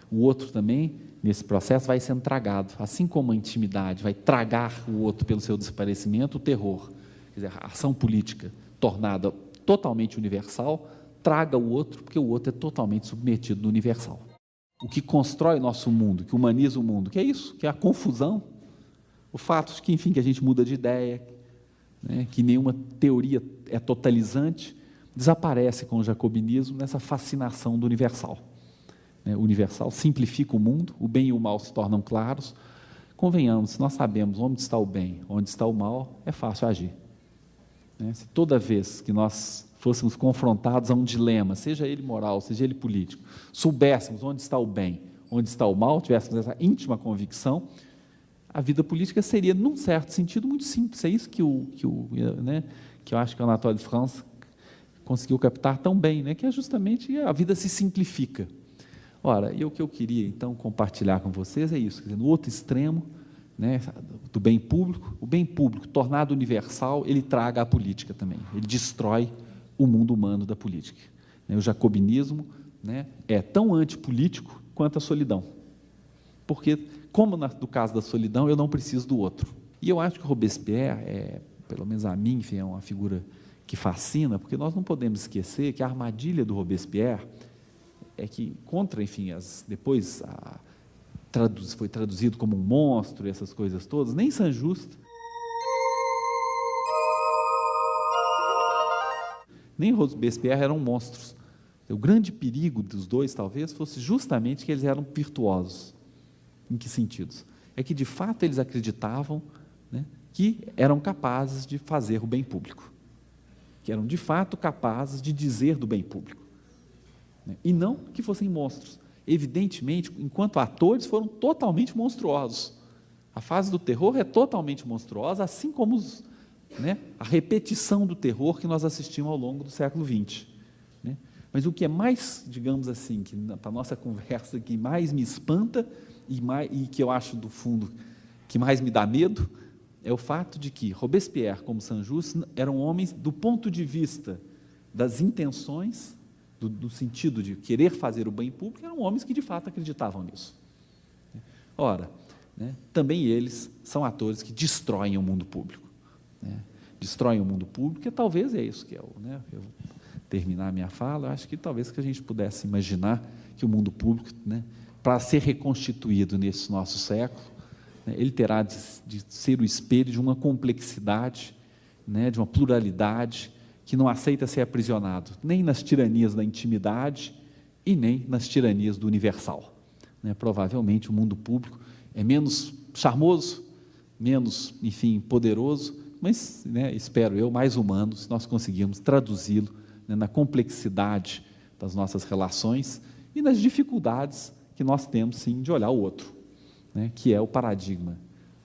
O outro também, nesse processo, vai sendo tragado. Assim como a intimidade vai tragar o outro pelo seu desaparecimento, o terror, quer dizer, a ação política tornada totalmente universal, traga o outro, porque o outro é totalmente submetido no universal. O que constrói nosso mundo, que humaniza o mundo, que é isso, que é a confusão, o fato de que, enfim, que a gente muda de ideia, que nenhuma teoria é totalizante, desaparece com o jacobinismo nessa fascinação do universal. O universal simplifica o mundo, o bem e o mal se tornam claros. Convenhamos, se nós sabemos onde está o bem, onde está o mal, é fácil agir. Se toda vez que nós fôssemos confrontados a um dilema, seja ele moral, seja ele político, soubéssemos onde está o bem, onde está o mal, tivéssemos essa íntima convicção, a vida política seria, num certo sentido, muito simples. É isso que eu acho que o Anatole France conseguiu captar tão bem, que é justamente a vida se simplifica. Ora, e o que eu queria, então, compartilhar com vocês é isso, quer dizer, no outro extremo, do bem público, o bem público tornado universal, ele traga a política também, ele destrói o mundo humano da política. O jacobinismo é tão antipolítico quanto a solidão, porque, como no caso da solidão, eu não preciso do outro. E eu acho que Robespierre, pelo menos a mim, enfim, é uma figura que fascina, porque nós não podemos esquecer que a armadilha do Robespierre é que, enfim, depois foi traduzido como um monstro, essas coisas todas, nem Saint-Just, nem Robespierre eram monstros. O grande perigo dos dois, talvez, fosse justamente que eles eram virtuosos. Em que sentidos? É que, de fato, eles acreditavam que eram capazes de fazer o bem público. que eram de fato capazes de dizer do bem público, né? E não que fossem monstros. Evidentemente, enquanto atores, foram totalmente monstruosos. A fase do terror é totalmente monstruosa, assim como né, a repetição do terror que nós assistimos ao longo do século XX. Né? Mas o que é mais, digamos assim, que para a nossa conversa, que mais me espanta e que eu acho, do fundo, que mais me dá medo, é o fato de que Robespierre, como Saint-Just, eram homens, do ponto de vista das intenções, do sentido de querer fazer o bem público, eram homens que de fato acreditavam nisso. Ora, né, também eles são atores que destroem o mundo público. Né? Destroem o mundo público, e talvez é isso que é o... Né, eu terminar a minha fala, eu acho que talvez que a gente pudesse imaginar que o mundo público, né, para ser reconstituído nesse nosso século, né, ele terá de ser o espelho de uma complexidade, né, de uma pluralidade, que não aceita ser aprisionado nem nas tiranias da intimidade e nem nas tiranias do universal. Né? Provavelmente o mundo público é menos charmoso, menos, enfim, poderoso, mas, né, espero eu, mais humano, se nós conseguirmos traduzi-lo, né, na complexidade das nossas relações e nas dificuldades que nós temos, sim, de olhar o outro, né, que é o paradigma,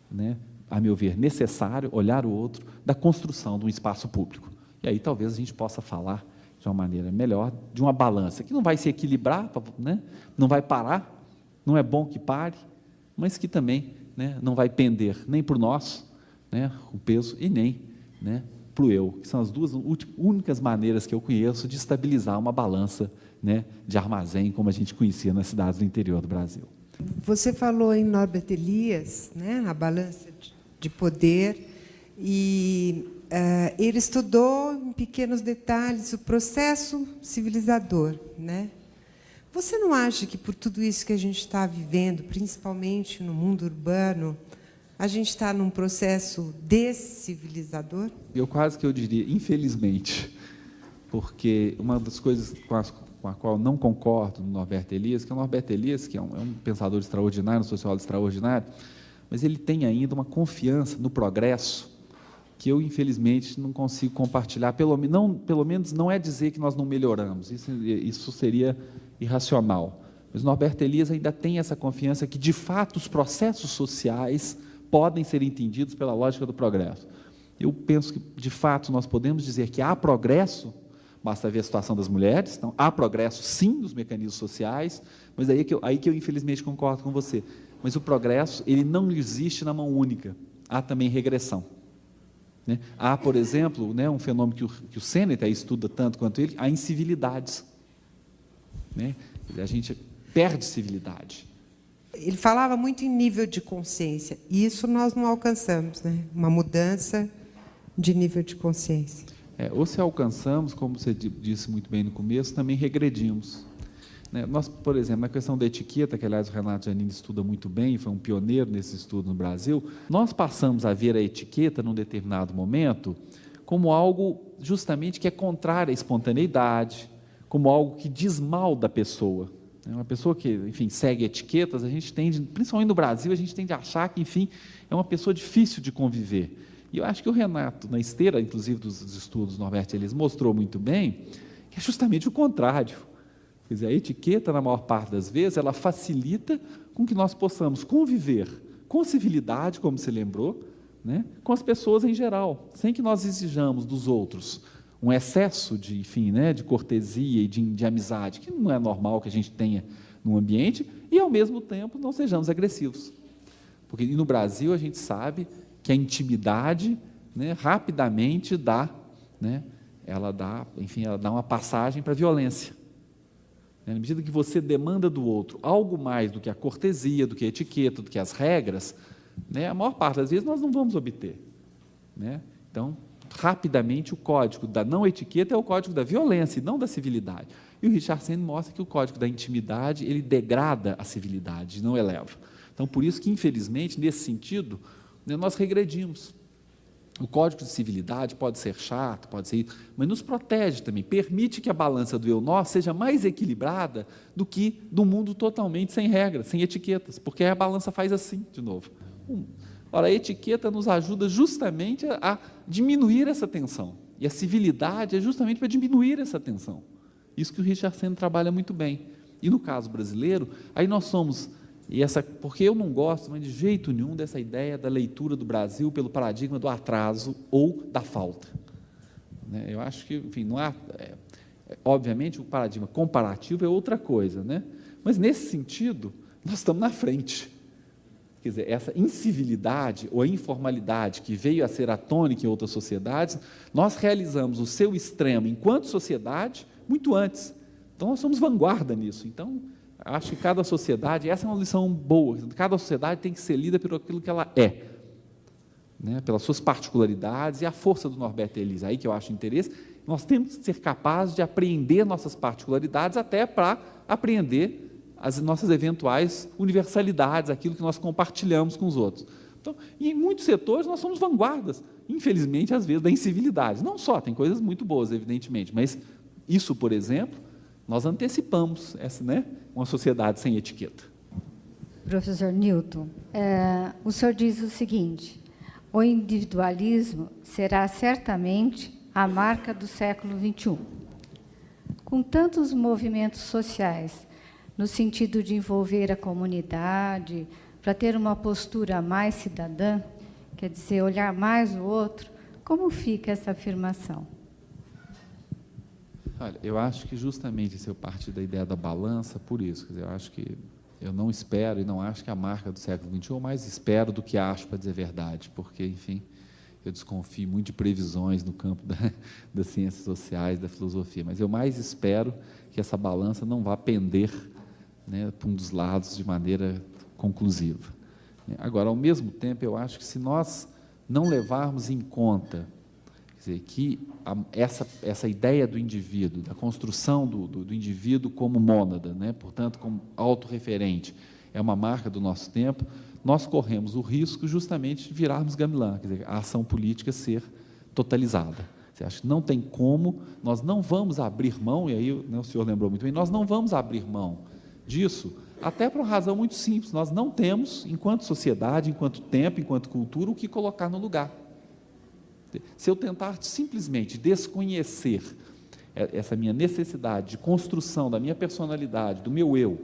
né, a meu ver, necessário, olhar o outro, da construção de um espaço público. E aí talvez a gente possa falar de uma maneira melhor, de uma balança, que não vai se equilibrar, né, não vai parar, não é bom que pare, mas que também, né, não vai pender nem para o nosso, né, o peso, e nem, né, para o eu, que são as duas únicas maneiras que eu conheço de estabilizar uma balança, né, de armazém, como a gente conhecia nas cidades do interior do Brasil. Você falou em Norbert Elias, né, a balança de poder, e ele estudou em pequenos detalhes o processo civilizador, né? Você não acha que, por tudo isso que a gente está vivendo, principalmente no mundo urbano, a gente está num processo descivilizador? Eu quase que eu diria, infelizmente, porque uma das coisas com a qual não concordo no Norbert Elias, que o Norbert Elias, que é um pensador extraordinário, um sociólogo extraordinário, mas ele tem ainda uma confiança no progresso que eu, infelizmente, não consigo compartilhar. Pelo menos não é dizer que nós não melhoramos, isso seria irracional. Mas Norbert Elias ainda tem essa confiança que, de fato, os processos sociais podem ser entendidos pela lógica do progresso. Eu penso que, de fato, nós podemos dizer que há progresso, basta ver a situação das mulheres, então, há progresso, sim, nos mecanismos sociais, mas aí que eu infelizmente, concordo com você. Mas o progresso, ele não existe na mão única, há também regressão. Né? Há, por exemplo, né, um fenômeno que o Sennett estuda tanto quanto ele, há incivilidades. Né? A gente perde civilidade. Ele falava muito em nível de consciência, e isso nós não alcançamos, né? Uma mudança de nível de consciência. Ou se alcançamos, como você disse muito bem no começo, também regredimos. Né? Nós, por exemplo, na questão da etiqueta, que, aliás, o Renato Giannini estuda muito bem, foi um pioneiro nesse estudo no Brasil, nós passamos a ver a etiqueta, num determinado momento, como algo justamente que é contrário à espontaneidade, como algo que diz mal da pessoa. Uma pessoa que, enfim, segue etiquetas, a gente tende, principalmente no Brasil, a gente tende a achar que, enfim, é uma pessoa difícil de conviver. E eu acho que o Renato, na esteira, inclusive, dos estudos do Norbert Elias, mostrou muito bem que é justamente o contrário. Quer dizer, a etiqueta, na maior parte das vezes, ela facilita com que nós possamos conviver com civilidade, como você lembrou, né, com as pessoas em geral, sem que nós exijamos dos outros um excesso de, enfim, né, de cortesia e de amizade, que não é normal que a gente tenha no ambiente, e, ao mesmo tempo, não sejamos agressivos. Porque no Brasil a gente sabe que a intimidade, né, rapidamente dá, né, ela dá uma passagem para a violência. Na medida que você demanda do outro algo mais do que a cortesia, do que a etiqueta, do que as regras, né, a maior parte das vezes nós não vamos obter. Né? Então, rapidamente, o código da não etiqueta é o código da violência e não da civilidade. E o Richard Sennett mostra que o código da intimidade, ele degrada a civilidade, não eleva. Então, por isso que, infelizmente, nesse sentido, né, nós regredimos. O código de civilidade pode ser chato, pode ser, mas nos protege também, permite que a balança do eu-nós seja mais equilibrada do que do mundo totalmente sem regras, sem etiquetas, porque aí a balança faz assim, de novo. Ora, a etiqueta nos ajuda justamente a diminuir essa tensão. E a civilidade é justamente para diminuir essa tensão. Isso que o Richard Sennett trabalha muito bem. E no caso brasileiro, aí nós somos, porque eu não gosto, mas de jeito nenhum, dessa ideia da leitura do Brasil pelo paradigma do atraso ou da falta. Né? Eu acho que, enfim, não há, obviamente, o paradigma comparativo é outra coisa, né? Mas nesse sentido, nós estamos na frente. Quer dizer, essa incivilidade ou a informalidade que veio a ser a tônica em outras sociedades, nós realizamos o seu extremo enquanto sociedade muito antes. Então, nós somos vanguarda nisso. Então, acho que cada sociedade, essa é uma lição boa, cada sociedade tem que ser lida por aquilo que ela é, né? Pelas suas particularidades e a força do Norbert Elias, aí que eu acho interesse. Nós temos que ser capazes de apreender nossas particularidades até para apreender as nossas eventuais universalidades, aquilo que nós compartilhamos com os outros. Então, em muitos setores nós somos vanguardas, infelizmente, às vezes, da incivilidade. Não só, tem coisas muito boas, evidentemente, mas isso, por exemplo, nós antecipamos né, uma sociedade sem etiqueta. Professor Newton, o senhor diz o seguinte: o individualismo será certamente a marca do século XXI. Com tantos movimentos sociais, no sentido de envolver a comunidade, para ter uma postura mais cidadã, quer dizer, olhar mais o outro, como fica essa afirmação? Olha, eu acho que justamente se eu partir da ideia da balança, por isso, quer dizer, eu acho que eu não espero e não acho que a marca do século XXI, eu mais espero do que acho, para dizer a verdade, porque, enfim, eu desconfio muito de previsões no campo das ciências sociais, da filosofia, mas eu mais espero que essa balança não vá pender, né, para um dos lados de maneira conclusiva. Agora, ao mesmo tempo, eu acho que se nós não levarmos em conta, quer dizer, que essa ideia do indivíduo, da construção do indivíduo como mônada, né, portanto, como autorreferente, é uma marca do nosso tempo, nós corremos o risco justamente de virarmos gamelã, quer dizer, a ação política ser totalizada. Você acha que não tem como, nós não vamos abrir mão, e aí, né, o senhor lembrou muito bem, nós não vamos abrir mão disso, até por uma razão muito simples, nós não temos, enquanto sociedade, enquanto tempo, enquanto cultura, o que colocar no lugar. Se eu tentar simplesmente desconhecer essa minha necessidade de construção da minha personalidade, do meu eu,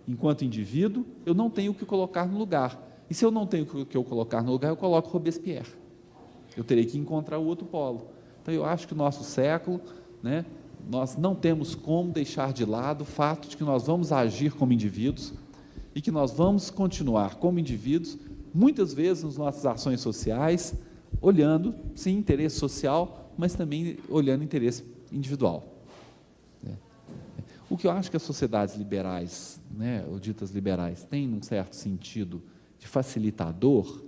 enquanto indivíduo, eu não tenho o que colocar no lugar. E se eu não tenho o que eu colocar no lugar, eu coloco Robespierre. Eu terei que encontrar o outro polo. Então, eu acho que o nosso século, né, nós não temos como deixar de lado o fato de que nós vamos agir como indivíduos e que nós vamos continuar como indivíduos, muitas vezes nas nossas ações sociais, olhando, sim, interesse social, mas também olhando interesse individual. O que eu acho que as sociedades liberais, né, ou ditas liberais, têm, num certo sentido, de facilitador,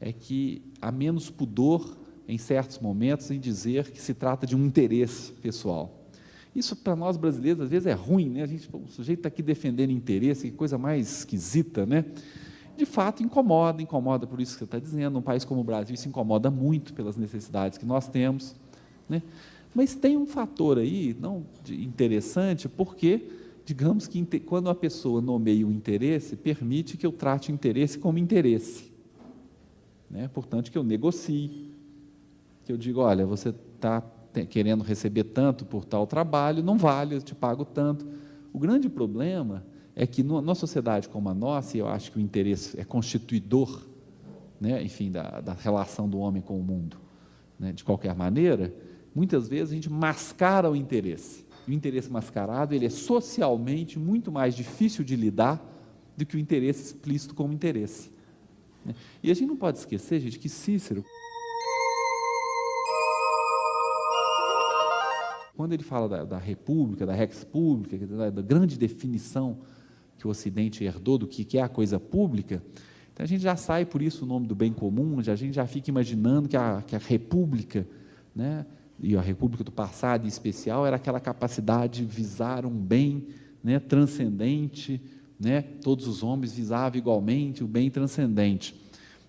é que há menos pudor, em certos momentos, em dizer que se trata de um interesse pessoal. Isso, para nós brasileiros, às vezes é ruim, né? O sujeito está aqui defendendo interesse, que coisa mais esquisita, né? De fato, incomoda por isso que você está dizendo. Num país como o Brasil, isso incomoda muito pelas necessidades que nós temos, né? Mas tem um fator aí não interessante, porque, digamos que quando a pessoa nomeia o interesse, permite que eu trate o interesse como interesse, né? Portanto, que eu negocie, que eu diga, olha, você está querendo receber tanto por tal trabalho, não vale, eu te pago tanto. O grande problema é que numa sociedade como a nossa, e eu acho que o interesse é constituidor, né, enfim, da relação do homem com o mundo, né, de qualquer maneira, muitas vezes a gente mascara o interesse. E o interesse mascarado, ele é socialmente muito mais difícil de lidar do que o interesse explícito como interesse, né? E a gente não pode esquecer, gente, que Cícero, quando ele fala da república, da rex pública, da grande definição que o Ocidente herdou do que é a coisa pública, então a gente já sai por isso o nome do bem comum, a gente já fica imaginando que a república, né, e a república do passado em especial, era aquela capacidade de visar um bem, né, transcendente, né, todos os homens visavam igualmente o bem transcendente,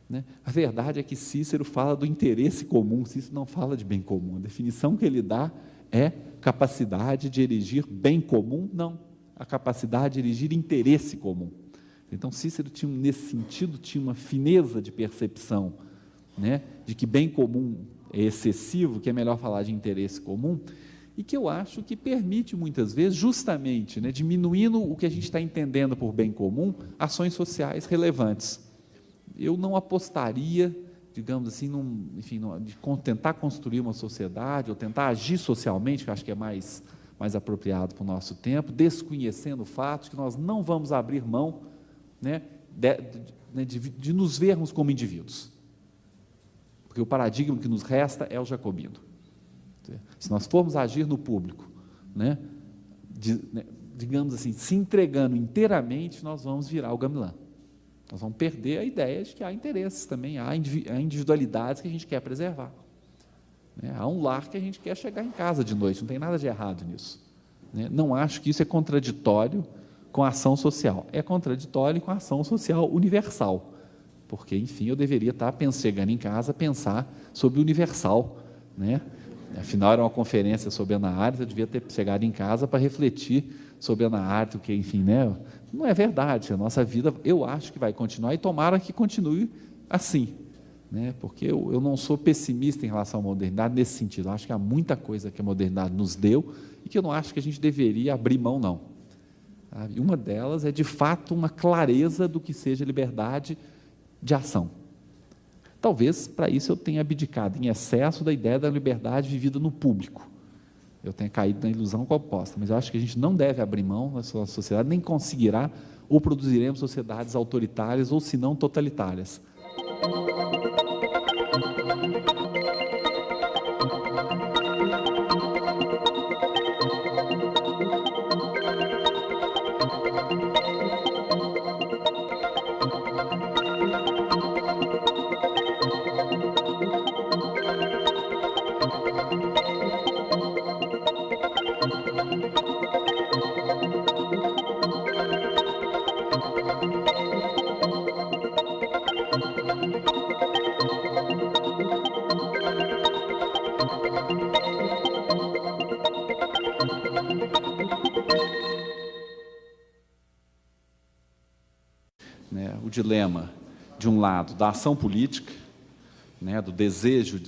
né? A verdade é que Cícero fala do interesse comum, Cícero não fala de bem comum, a definição que ele dá é capacidade de erigir bem comum, não, a capacidade de erigir interesse comum. Então, Cícero, nesse sentido, tinha uma fineza de percepção, né, de que bem comum é excessivo, que é melhor falar de interesse comum, e que eu acho que permite, muitas vezes, justamente, né, diminuindo o que a gente está entendendo por bem comum, ações sociais relevantes. Eu não apostaria, digamos assim, de tentar construir uma sociedade, ou tentar agir socialmente, que eu acho que é mais apropriado para o nosso tempo, desconhecendo fatos que nós não vamos abrir mão, né, de nos vermos como indivíduos. Porque o paradigma que nos resta é o jacobino. Se nós formos agir no público, né, digamos assim, se entregando inteiramente, nós vamos virar o gamelã. Nós vamos perder a ideia de que há interesses também, há individualidades que a gente quer preservar. Há um lar que a gente quer chegar em casa de noite, não tem nada de errado nisso. Não acho que isso é contraditório com a ação social. É contraditório com a ação social universal, porque, enfim, eu deveria estar, chegando em casa, pensar sobre o universal, né? Afinal, era uma conferência sobre Ana Arendt, eu devia ter chegado em casa para refletir sobre Ana Arendt, o que, enfim, né? Não é verdade, a nossa vida, eu acho que vai continuar, e tomara que continue assim, né? Porque eu não sou pessimista em relação à modernidade nesse sentido, eu acho que há muita coisa que a modernidade nos deu, e que eu não acho que a gente deveria abrir mão, não. E uma delas é, de fato, uma clareza do que seja liberdade de ação. Talvez, para isso, eu tenha abdicado em excesso da ideia da liberdade vivida no público. Eu tenha caído na ilusão oposta, mas eu acho que a gente não deve abrir mão na sua sociedade, nem conseguirá, ou produziremos sociedades autoritárias, ou se não totalitárias. O dilema, de um lado, da ação política, né, do desejo,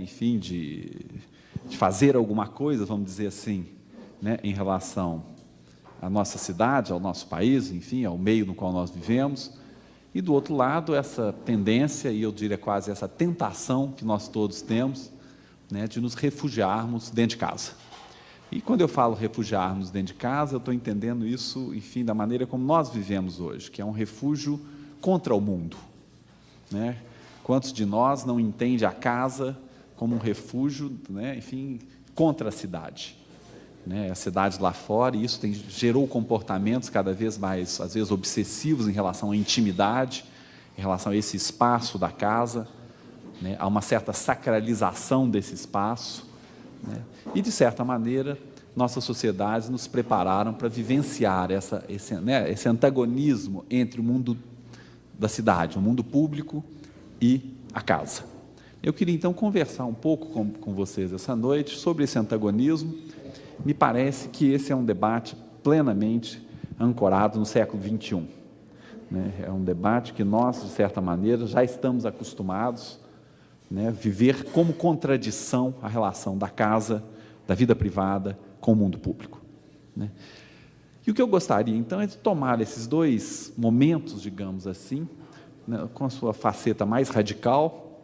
enfim, de fazer alguma coisa, vamos dizer assim, né, em relação à nossa cidade, ao nosso país, enfim, ao meio no qual nós vivemos, e do outro lado, essa tendência, e eu diria quase essa tentação que nós todos temos, né, de nos refugiarmos dentro de casa. E quando eu falo refugiarmos dentro de casa, eu estou entendendo isso, enfim, da maneira como nós vivemos hoje, que é um refúgio contra o mundo, né? Quantos de nós não entende a casa como um refúgio, né, enfim, contra a cidade, né? A cidade lá fora, e isso gerou comportamentos cada vez mais, às vezes, obsessivos em relação à intimidade, em relação a esse espaço da casa, né? Há uma certa sacralização desse espaço, né? E, de certa maneira, nossas sociedades nos prepararam para vivenciar esse antagonismo entre o mundo da cidade, o mundo público e a casa. Eu queria, então, conversar um pouco com vocês essa noite sobre esse antagonismo. Me parece que esse é um debate plenamente ancorado no século XXI. Né? É um debate que nós, de certa maneira, já estamos acostumados, né, viver como contradição a relação da casa, da vida privada, com o mundo público, né? E o que eu gostaria, então, é de tomar esses dois momentos, digamos assim, né, com a sua faceta mais radical,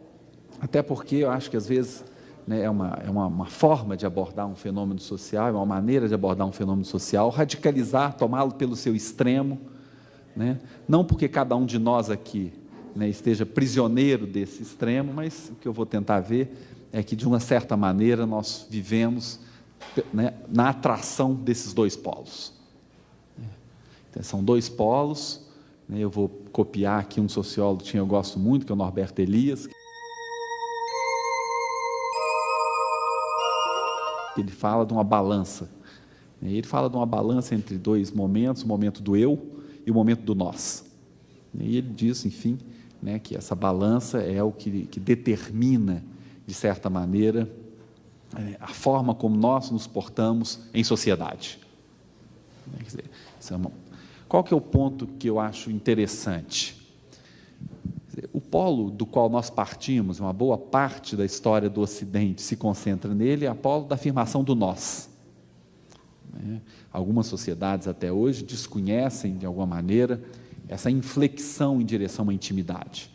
até porque eu acho que, às vezes, né, é uma forma de abordar um fenômeno social, é uma maneira de abordar um fenômeno social, radicalizar, tomá-lo pelo seu extremo, né? Não porque cada um de nós aqui, né, esteja prisioneiro desse extremo, mas o que eu vou tentar ver é que, de uma certa maneira, nós vivemos, né, na atração desses dois polos. Então, são dois polos, né? Eu vou copiar aqui um sociólogo que eu gosto muito, que é o Norberto Elias. Ele fala de uma balança. Ele fala de uma balança entre dois momentos, o momento do eu e o momento do nós. E ele diz, enfim, né, que essa balança é o que determina, de certa maneira, a forma como nós nos portamos em sociedade. Quer dizer, qual que é o ponto que eu acho interessante? O polo do qual nós partimos, uma boa parte da história do Ocidente se concentra nele, é o polo da afirmação do nós. Algumas sociedades até hoje desconhecem, de alguma maneira, essa inflexão em direção à intimidade.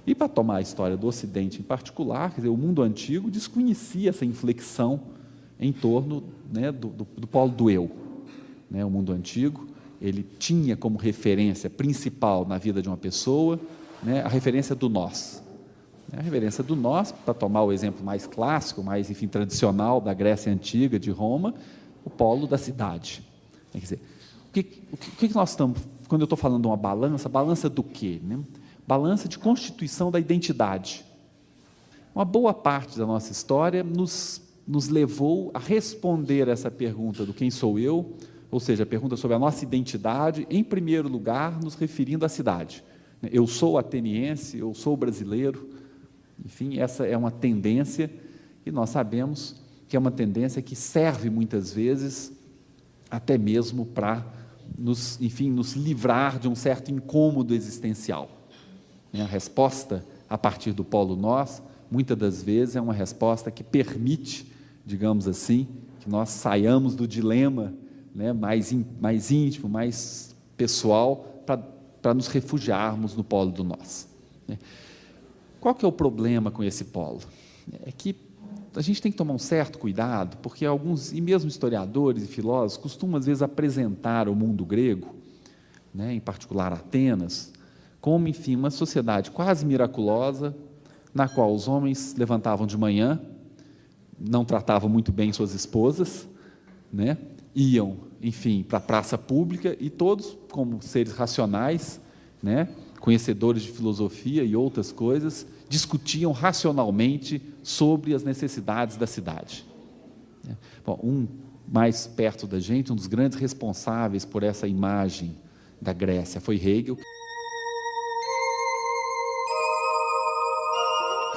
E para tomar a história do Ocidente em particular, quer dizer, o mundo antigo desconhecia essa inflexão em torno do polo do eu. O mundo antigo, ele tinha como referência principal na vida de uma pessoa, a referência do nós. A referência do nós, para tomar o exemplo mais clássico, mais, enfim, tradicional da Grécia Antiga, de Roma, o polo da cidade. Quer dizer, o que nós estamos, quando eu estou falando de uma balança do quê? Balança de constituição da identidade. Uma boa parte da nossa história nos levou a responder essa pergunta do quem sou eu, ou seja, a pergunta sobre a nossa identidade, em primeiro lugar, nos referindo à cidade. Eu sou ateniense, eu sou brasileiro, enfim, essa é uma tendência, e nós sabemos que é uma tendência que serve muitas vezes até mesmo para nos livrar de um certo incômodo existencial. A resposta a partir do polo nós, muitas das vezes é uma resposta que permite, digamos assim, que nós saiamos do dilema mais íntimo, mais pessoal, para nos refugiarmos no polo do nós. Qual que é o problema com esse polo? É que a gente tem que tomar um certo cuidado, porque alguns, e mesmo historiadores e filósofos, costumam às vezes apresentar o mundo grego, em particular Atenas, como, enfim, uma sociedade quase miraculosa, na qual os homens levantavam de manhã, não tratavam muito bem suas esposas, iam, enfim, para a praça pública, e todos, como seres racionais, conhecedores de filosofia e outras coisas, discutiam racionalmente sobre as necessidades da cidade. Bom, um mais perto da gente, um dos grandes responsáveis por essa imagem da Grécia foi Hegel,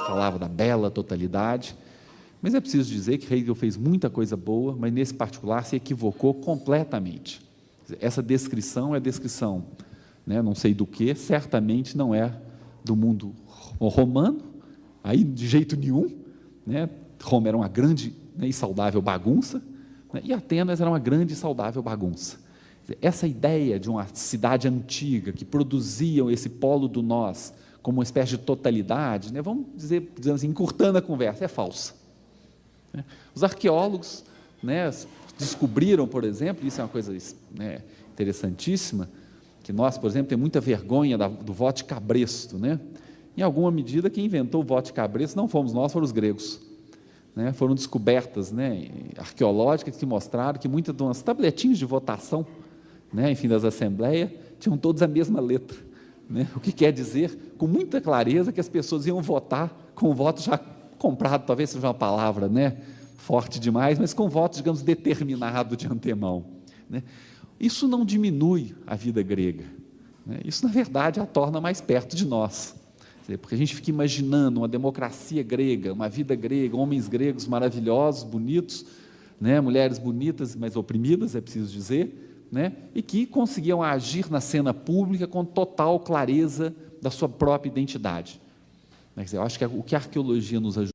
falava da bela totalidade, mas é preciso dizer que Hegel fez muita coisa boa, mas nesse particular se equivocou completamente. Essa descrição é a descrição, não sei do que, certamente não é do mundo romano, aí de jeito nenhum, Roma era uma grande e saudável bagunça, e Atenas era uma grande e saudável bagunça. Essa ideia de uma cidade antiga que produziam esse polo do nós como uma espécie de totalidade, vamos dizer assim, encurtando a conversa, é falsa. Os arqueólogos descobriram, por exemplo, isso é uma coisa interessantíssima, que nós, por exemplo, temos muita vergonha do voto de cabresto. Em alguma medida, quem inventou o voto de cabresto não fomos nós, foram os gregos. Foram descobertas arqueológicas que mostraram que muitas das tabletinhas de votação, enfim, das assembleias, tinham todas a mesma letra. O que quer dizer, com muita clareza, que as pessoas iam votar com o voto já comprado, talvez seja uma palavra forte demais, mas com voto, digamos, determinado de antemão. Isso não diminui a vida grega. Isso, na verdade, a torna mais perto de nós. Porque a gente fica imaginando uma democracia grega, uma vida grega, homens gregos maravilhosos, bonitos, mulheres bonitas, mas oprimidas, é preciso dizer, e que conseguiam agir na cena pública com total clareza da sua própria identidade. Eu acho que o que a arqueologia nos ajuda.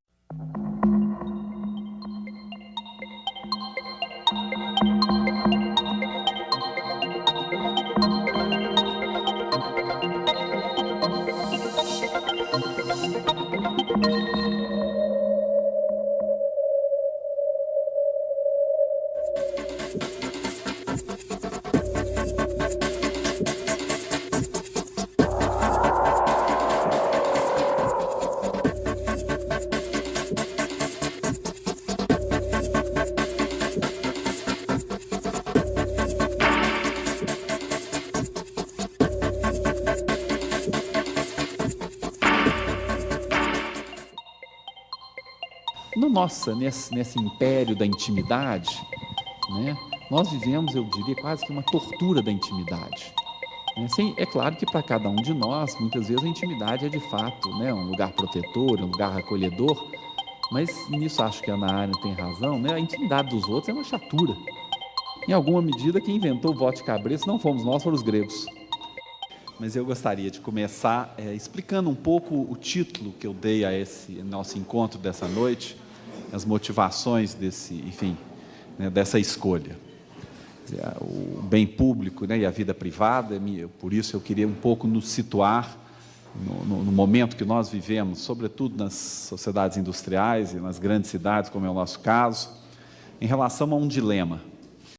Nesse império da intimidade, nós vivemos, eu diria, quase que uma tortura da intimidade. É claro que para cada um de nós, muitas vezes a intimidade é de fato um lugar protetor, um lugar acolhedor, mas nisso acho que a Ana Arendt tem razão, a intimidade dos outros é uma chatura. Em alguma medida, quem inventou o voto de cabresto não fomos nós, foram os gregos. mas eu gostaria de começar explicando um pouco o título que eu dei a esse nosso encontro dessa noite, as motivações desse, enfim, né, dessa escolha. O bem público, né, e a vida privada, por isso eu queria um pouco nos situar no momento que nós vivemos, sobretudo nas sociedades industriais e nas grandes cidades, como é o nosso caso, em relação a um dilema.